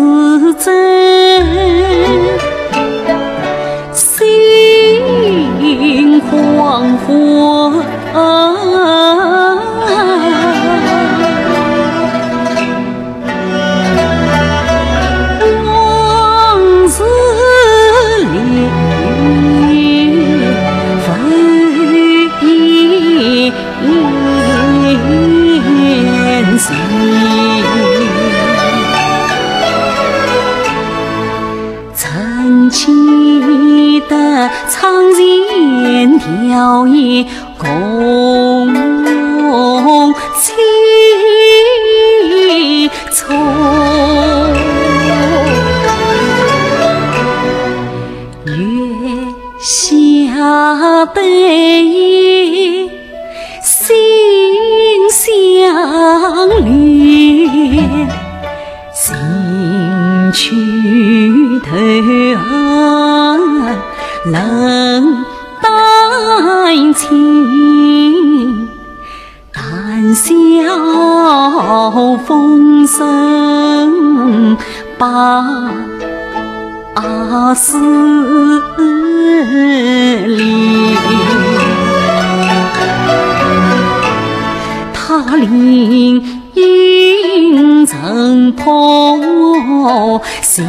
真，心惶惶。往事里纷碎。曾记得苍天调一共凄怆，月下悲，心相连，心去头冷淡情，谈笑风声把思离。他令应曾破，心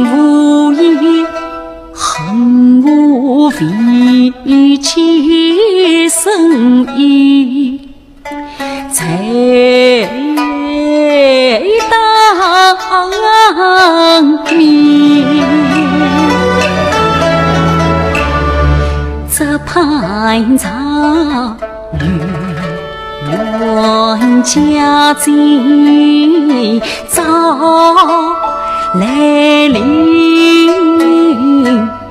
无意，恨无非其生意，才当面。这盘茶愿家境早来临，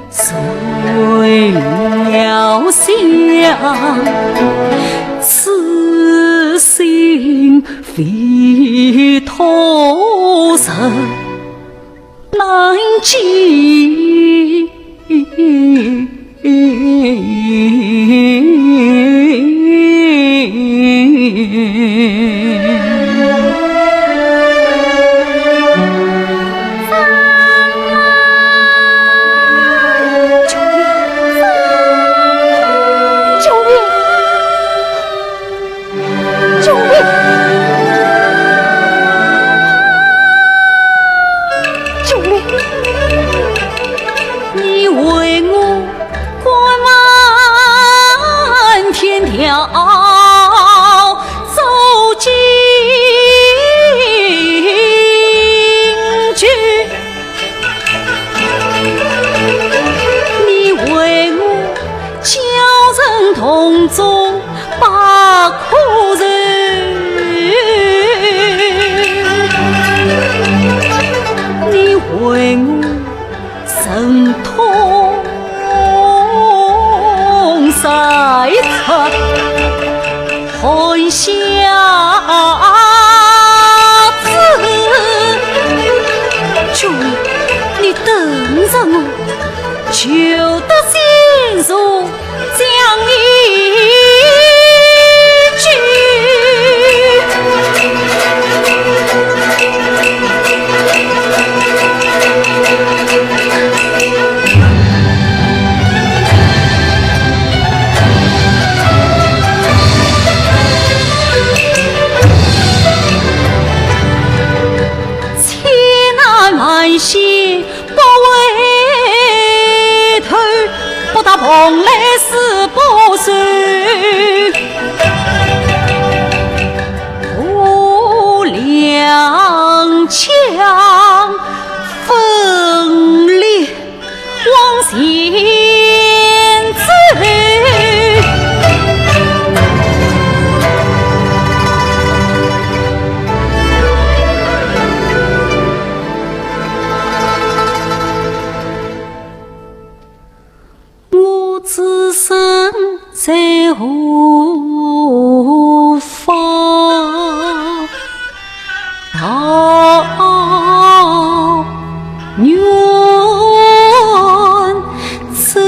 随了香，此心非托人难尽。你为我关满天条走进去，你为我教人同中把苦人，你为我神通塞出海下子，求你等着我，求得心如将一句。万险不回头，不打蓬莱死不算，不两枪分裂往前走。此生在何方？到远走。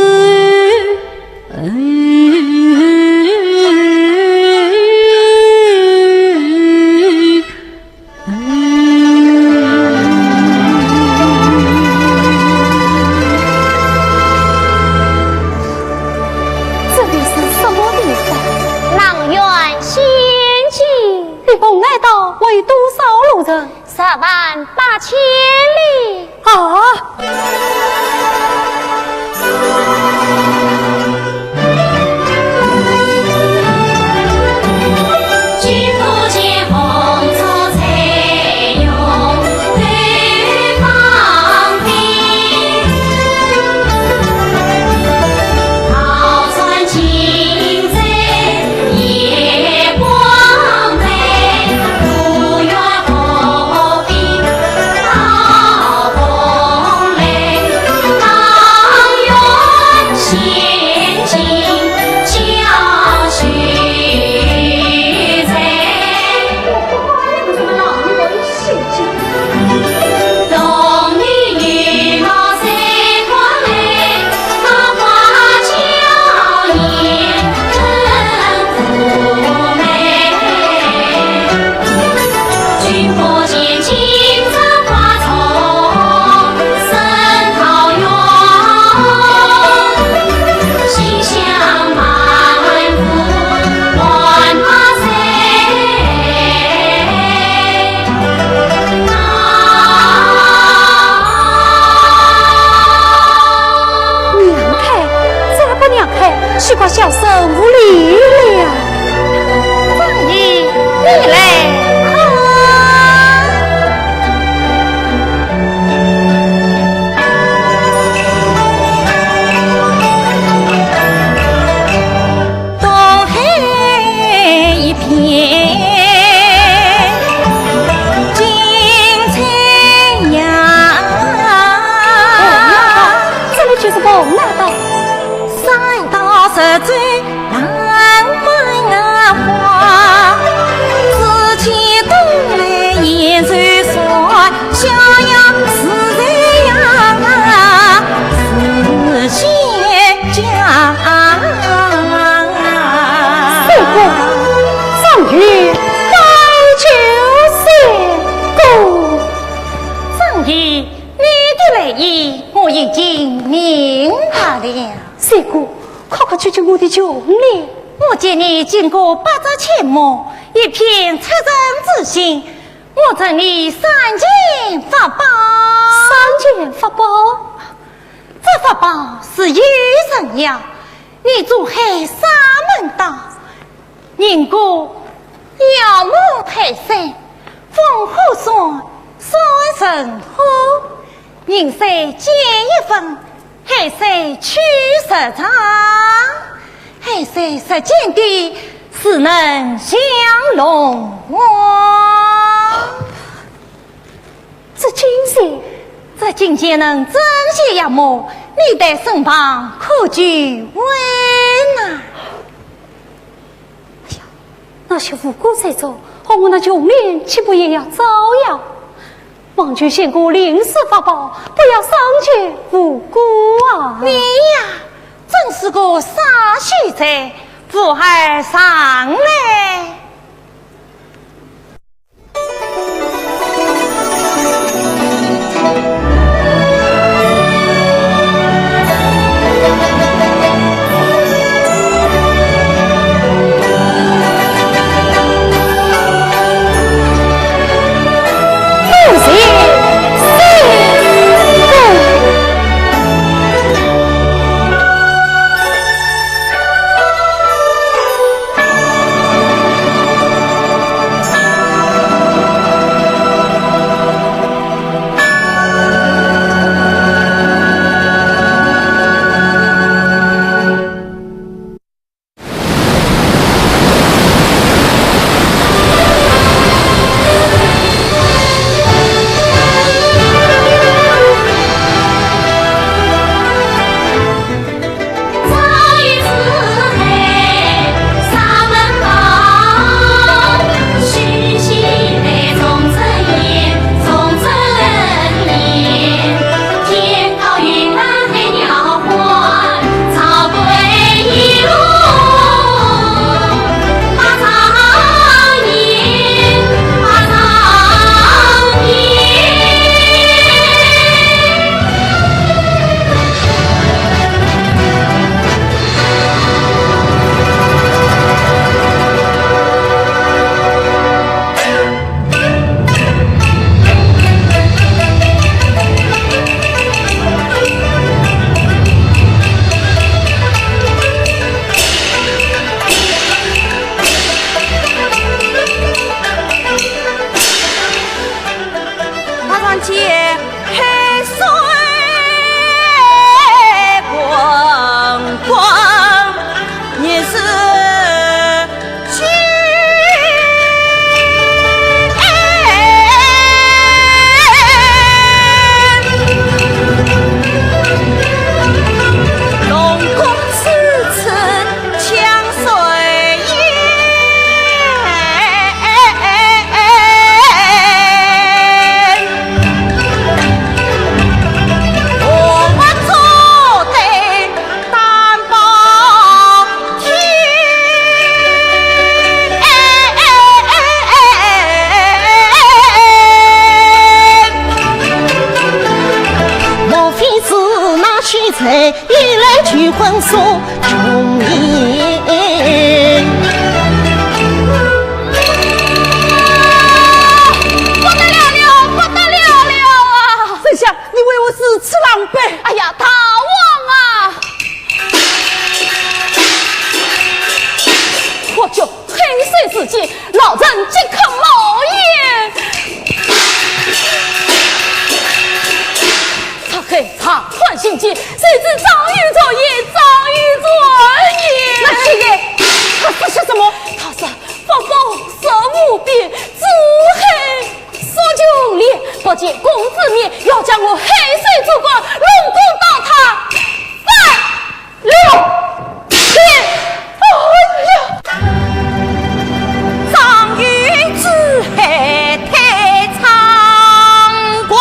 8千里。君不见红烛彩用对方兵，桃船尽在夜光北，路远后兵到风雷，当愿先进教训。龙女羽毛赛过来，桃花娇艳真妩媚。君不见金针花丛深桃源，馨香满腹乱花赛。许个小生无礼了。张姨，你来。东海一片金彩阳，这里就是蒙那道。山道十转浪漫花，紫气东来烟水霜，逍遥自在样，是仙家。张玉该就是公。张姨，你的来意我已经明白了。三哥，快救救我的穷哩！我见你经过八折阡陌，一片出人之心，我赠你3件法宝。3件法宝，这法宝是有神药，你做海沙门道，人过妖魔泰山，风火霜，山神火，人世见一分，海水取10场，海水10见地，只能降龙王。这金线，这金线能真邪妖魔，你在身旁可惧为难。那些无辜在做，和我那穷命岂不也要遭殃？望君仙姑临时法宝，不要伤及无辜啊！你呀，真是个傻虚贼，不儿上来。见海水滚滚，也是一人去婚诉中年，不得了啊！丞相，你为我是此狼狈。哎呀，大王啊！我就黑水之际，老人即刻冒烟。长宽心计，谁知遭遇作业，遭遇作业。那七爷，他是什么？他是发疯色无边，自黑所就烈，不见公子面，要将我黑水主官龙宫到他5、6、7。哎呀！张玉之黑太苍光。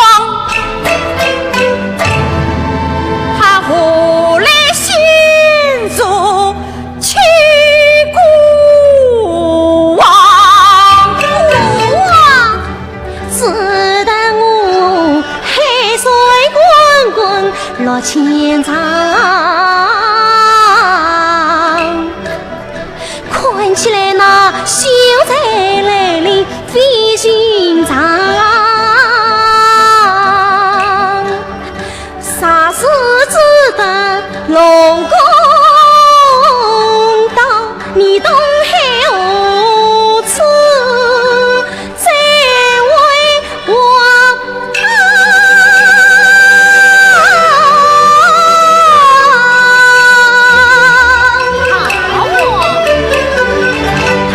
后来先祖七姑王，只得我海水滚滚6千丈，看起来那秀才来临非寻常。啥事只得龙宫到你东海无处再为我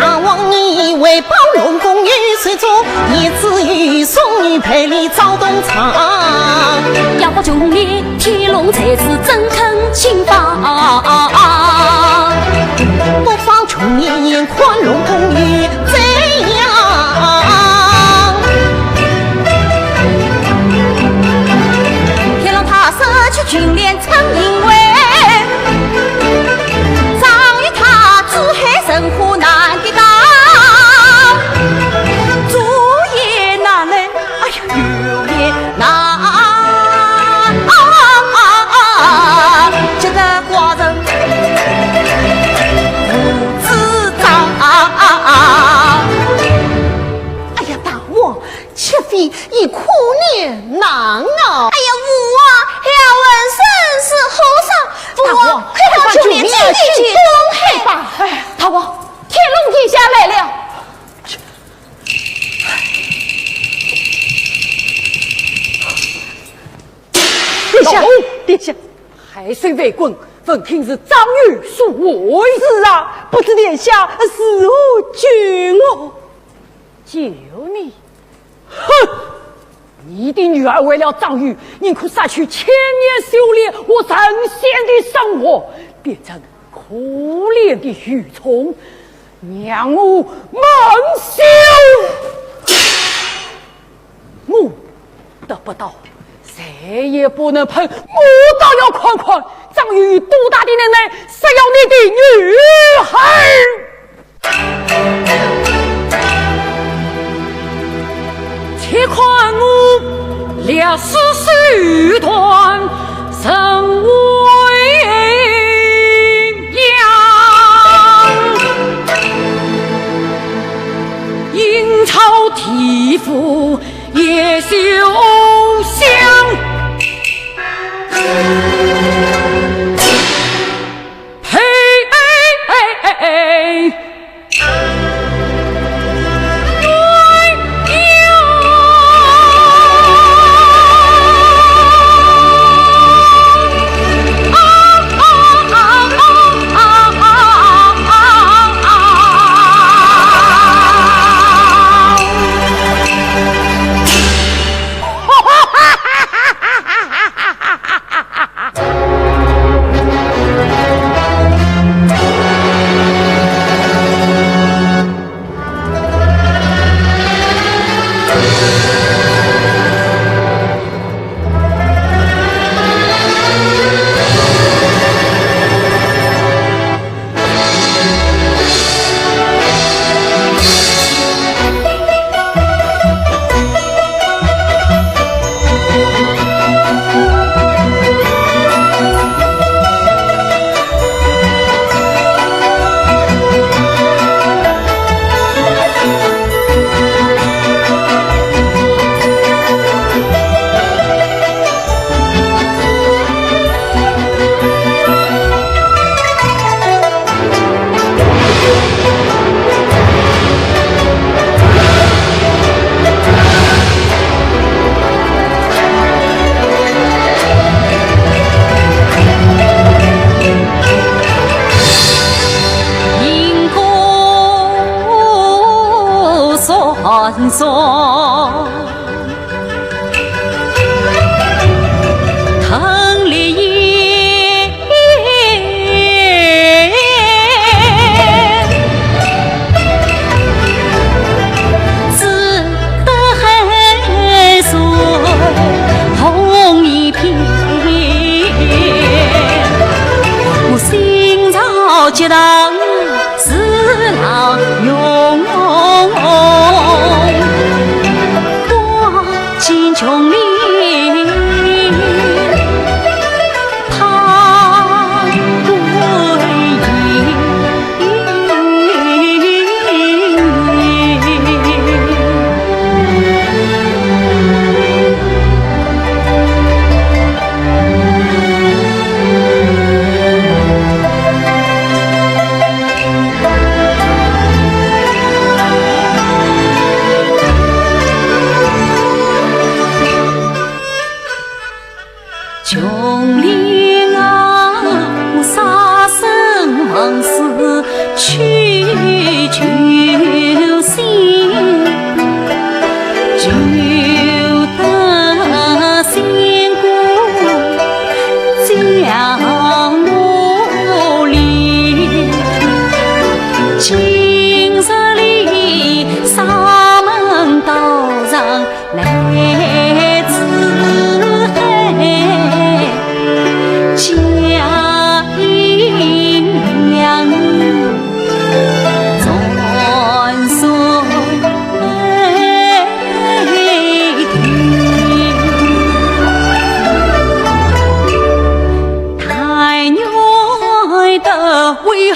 唐王你为保龙宫与水中，也至于送女陪你找东厂。要不穷烈天龙才是真肯轻放，不妨穷烈宽龙宫与怎样？天龙他舍去军连曾因为张与他自海神虎难抵挡，主也哪能？哎呀，有也哪？这个寡人不知道。哎呀，大王，妾妃已苦年难熬。哎呀，父王，要问生死何上？父王，快把九年请去东海吧。哎，大王，天龙殿下来了。殿下，殿下，海水为滚，分听是张玉所为。是啊，不知殿下是何救我？救你？哼！你的女儿为了张玉，宁可杀去千年修炼和神仙的生活，变成可怜的愚虫，让我蒙羞。我得不到，谁也不能碰。我倒要看看张玉有多大的能耐，杀了你的女儿。且看我烈士手段甚为扬，阴曹地府也休想呸！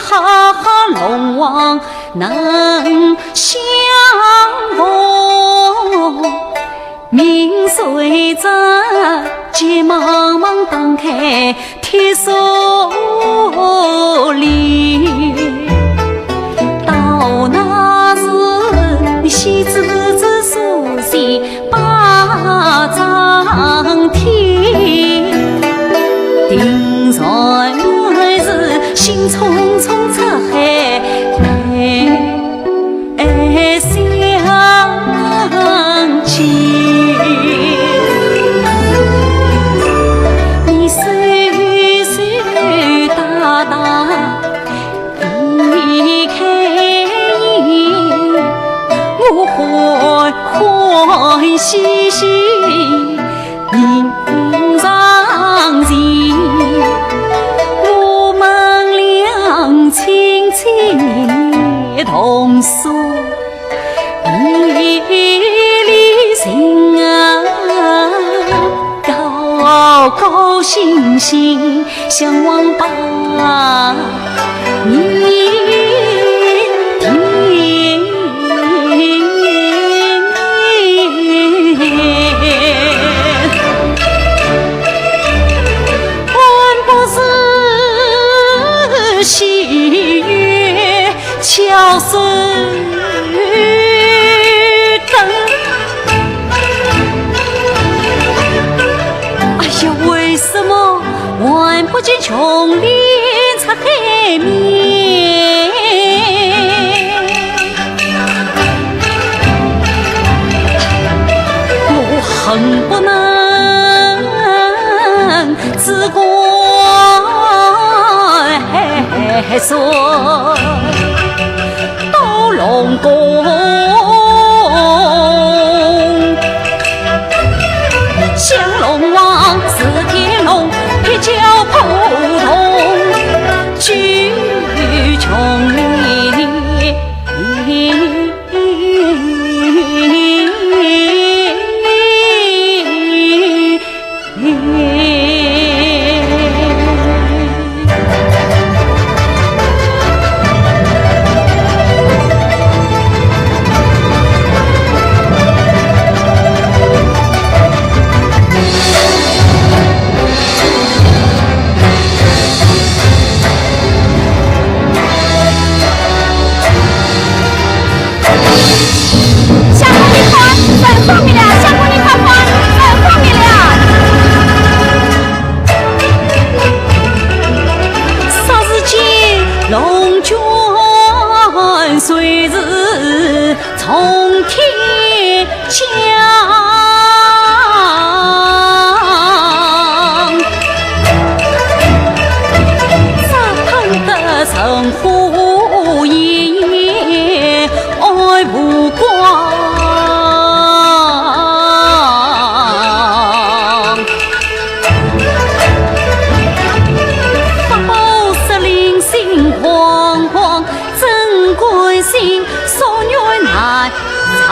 哈龙王能相逢，明水着急忙忙打开铁锁里，到那时喜滋滋苏醒把张天，定然是心匆匆出海相见，你岁岁大大离开我欢欢喜喜迎上前，我们俩轻轻同诉一里情啊，高高兴兴向往吧明天。换不是喜悦悄声等，哎呀，为什么看不见琼林出海面？我恨不能自关说到龙宫，降龙王是天龙，一脚扑通举琼林。虽是从天降，咋碰得成虎爷爱无光？宝石灵心惶惶，真关心少女难藏。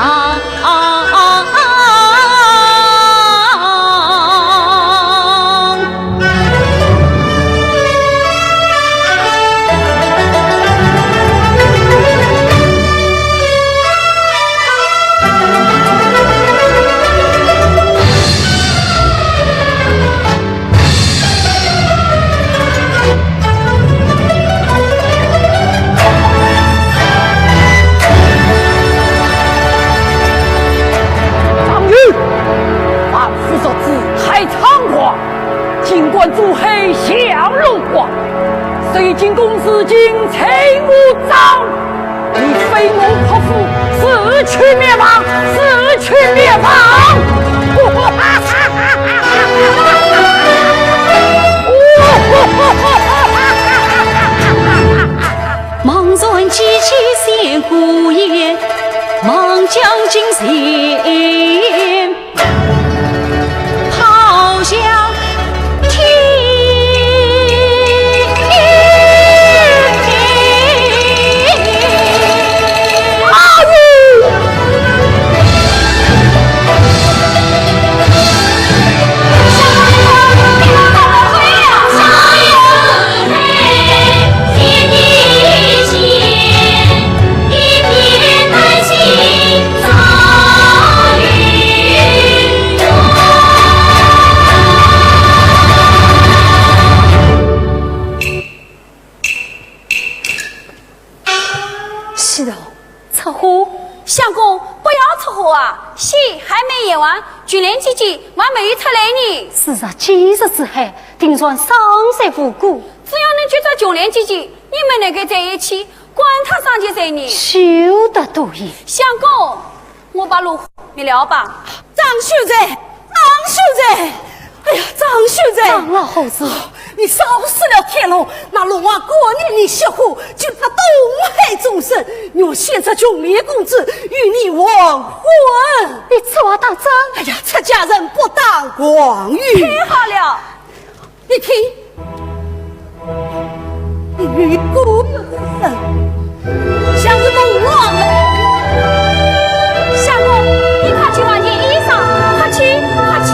尽管朱黑降龙王，虽今公子尽贼无赃，你非我破腹，死去灭亡，死去灭亡！忙转几起仙姑爷，忙将金线抛向天。姐姐，我还没有出来呢。是啊，几日之后，听说伤势无辜，只要能娶到琼莲姐姐，你们能够在一起，管他上几岁呢？休得多言。相公，我把路你聊吧。张秀才，张秀才，哎呀，张秀才，张老后子，你烧死了天龙，那龙王过年你血火，就他东海众生，我现在穷烈公子与你亡魂。你做到真？哎呀，出家人不当光宇。太好了，你听，你与孤有之身，像是龙王嘞。相公，你快去换件衣裳，快去，快去。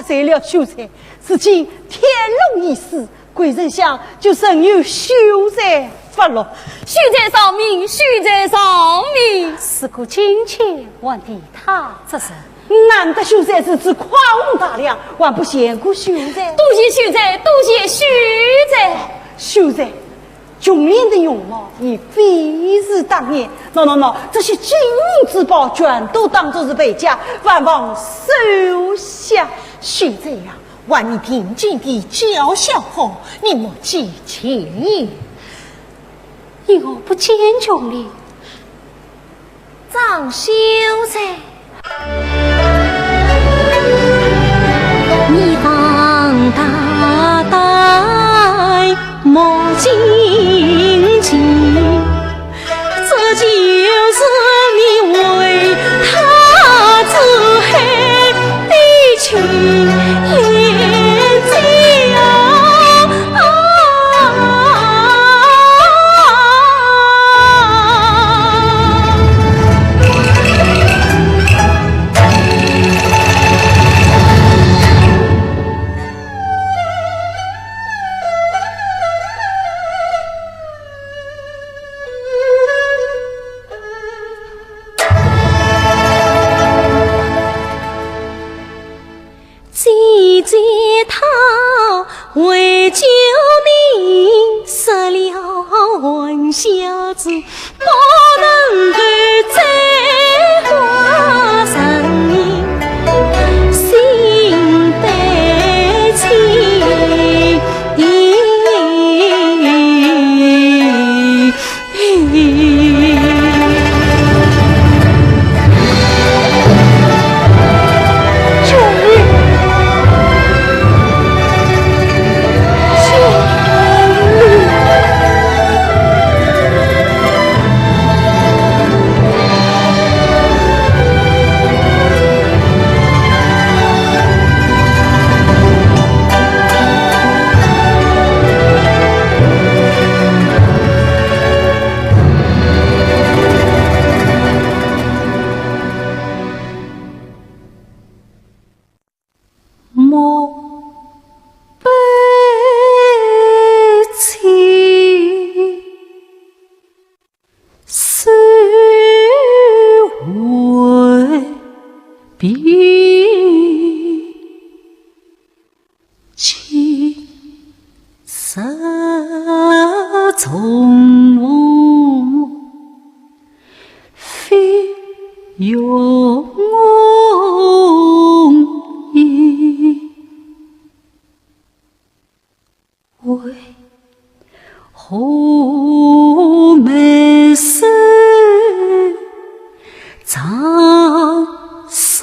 摘了秀才，如今天龙已死，贵人想就剩有秀才发了。秀才丧命，秀才丧命。是个金钱还地他这是。难得秀才之子夸我大量，还不嫌过秀才。多谢秀才，多谢秀才。秀才，穷人的容貌已非是当年。喏，这些金银之宝全都当作是陪嫁，万望收下。秀才呀，望你平静地教小后，你莫记情。因我不坚强了，张秀才。你当大胆莫惊奇，这就是你为他自黑的情言讲。为救你设了玩笑子，不能够再花上你心悲情。长生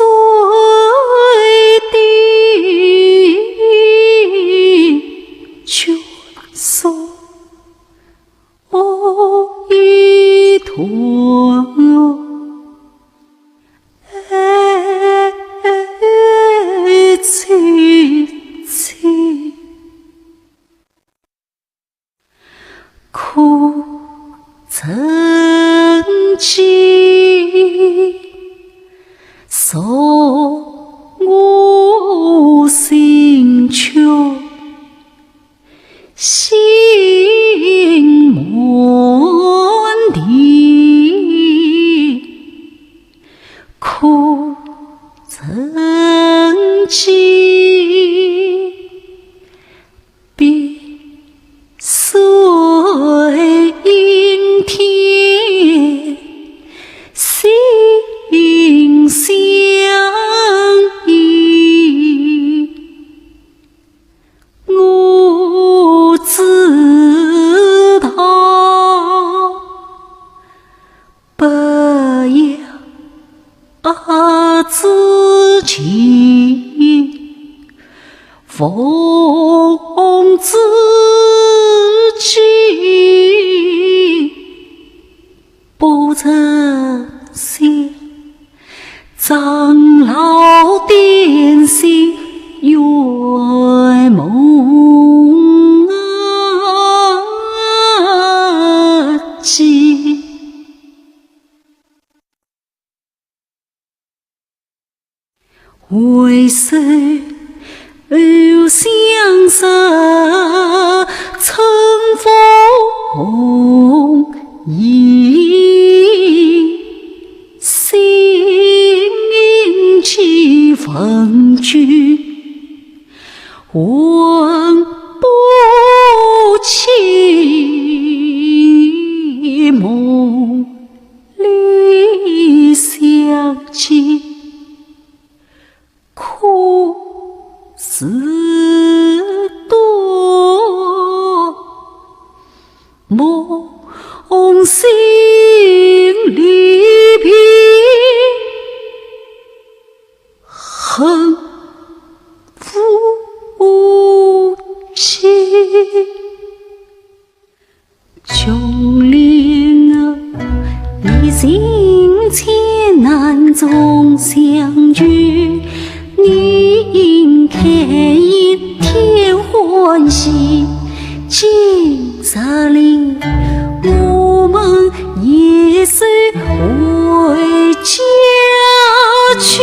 几碧水映天，心相依。我知道不要自己奉自己，不曾想长老点心圆梦记。为谁相识春风意，心起风聚问不起，梦里相见苦事多，梦醒离别恨无期。穷灵儿，你心千难总相聚，你应开一天欢喜。今日里我们也是回家去。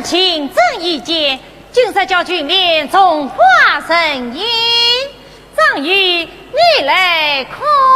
臣请赠一件，今日叫军连从华神宴，张玉你来看。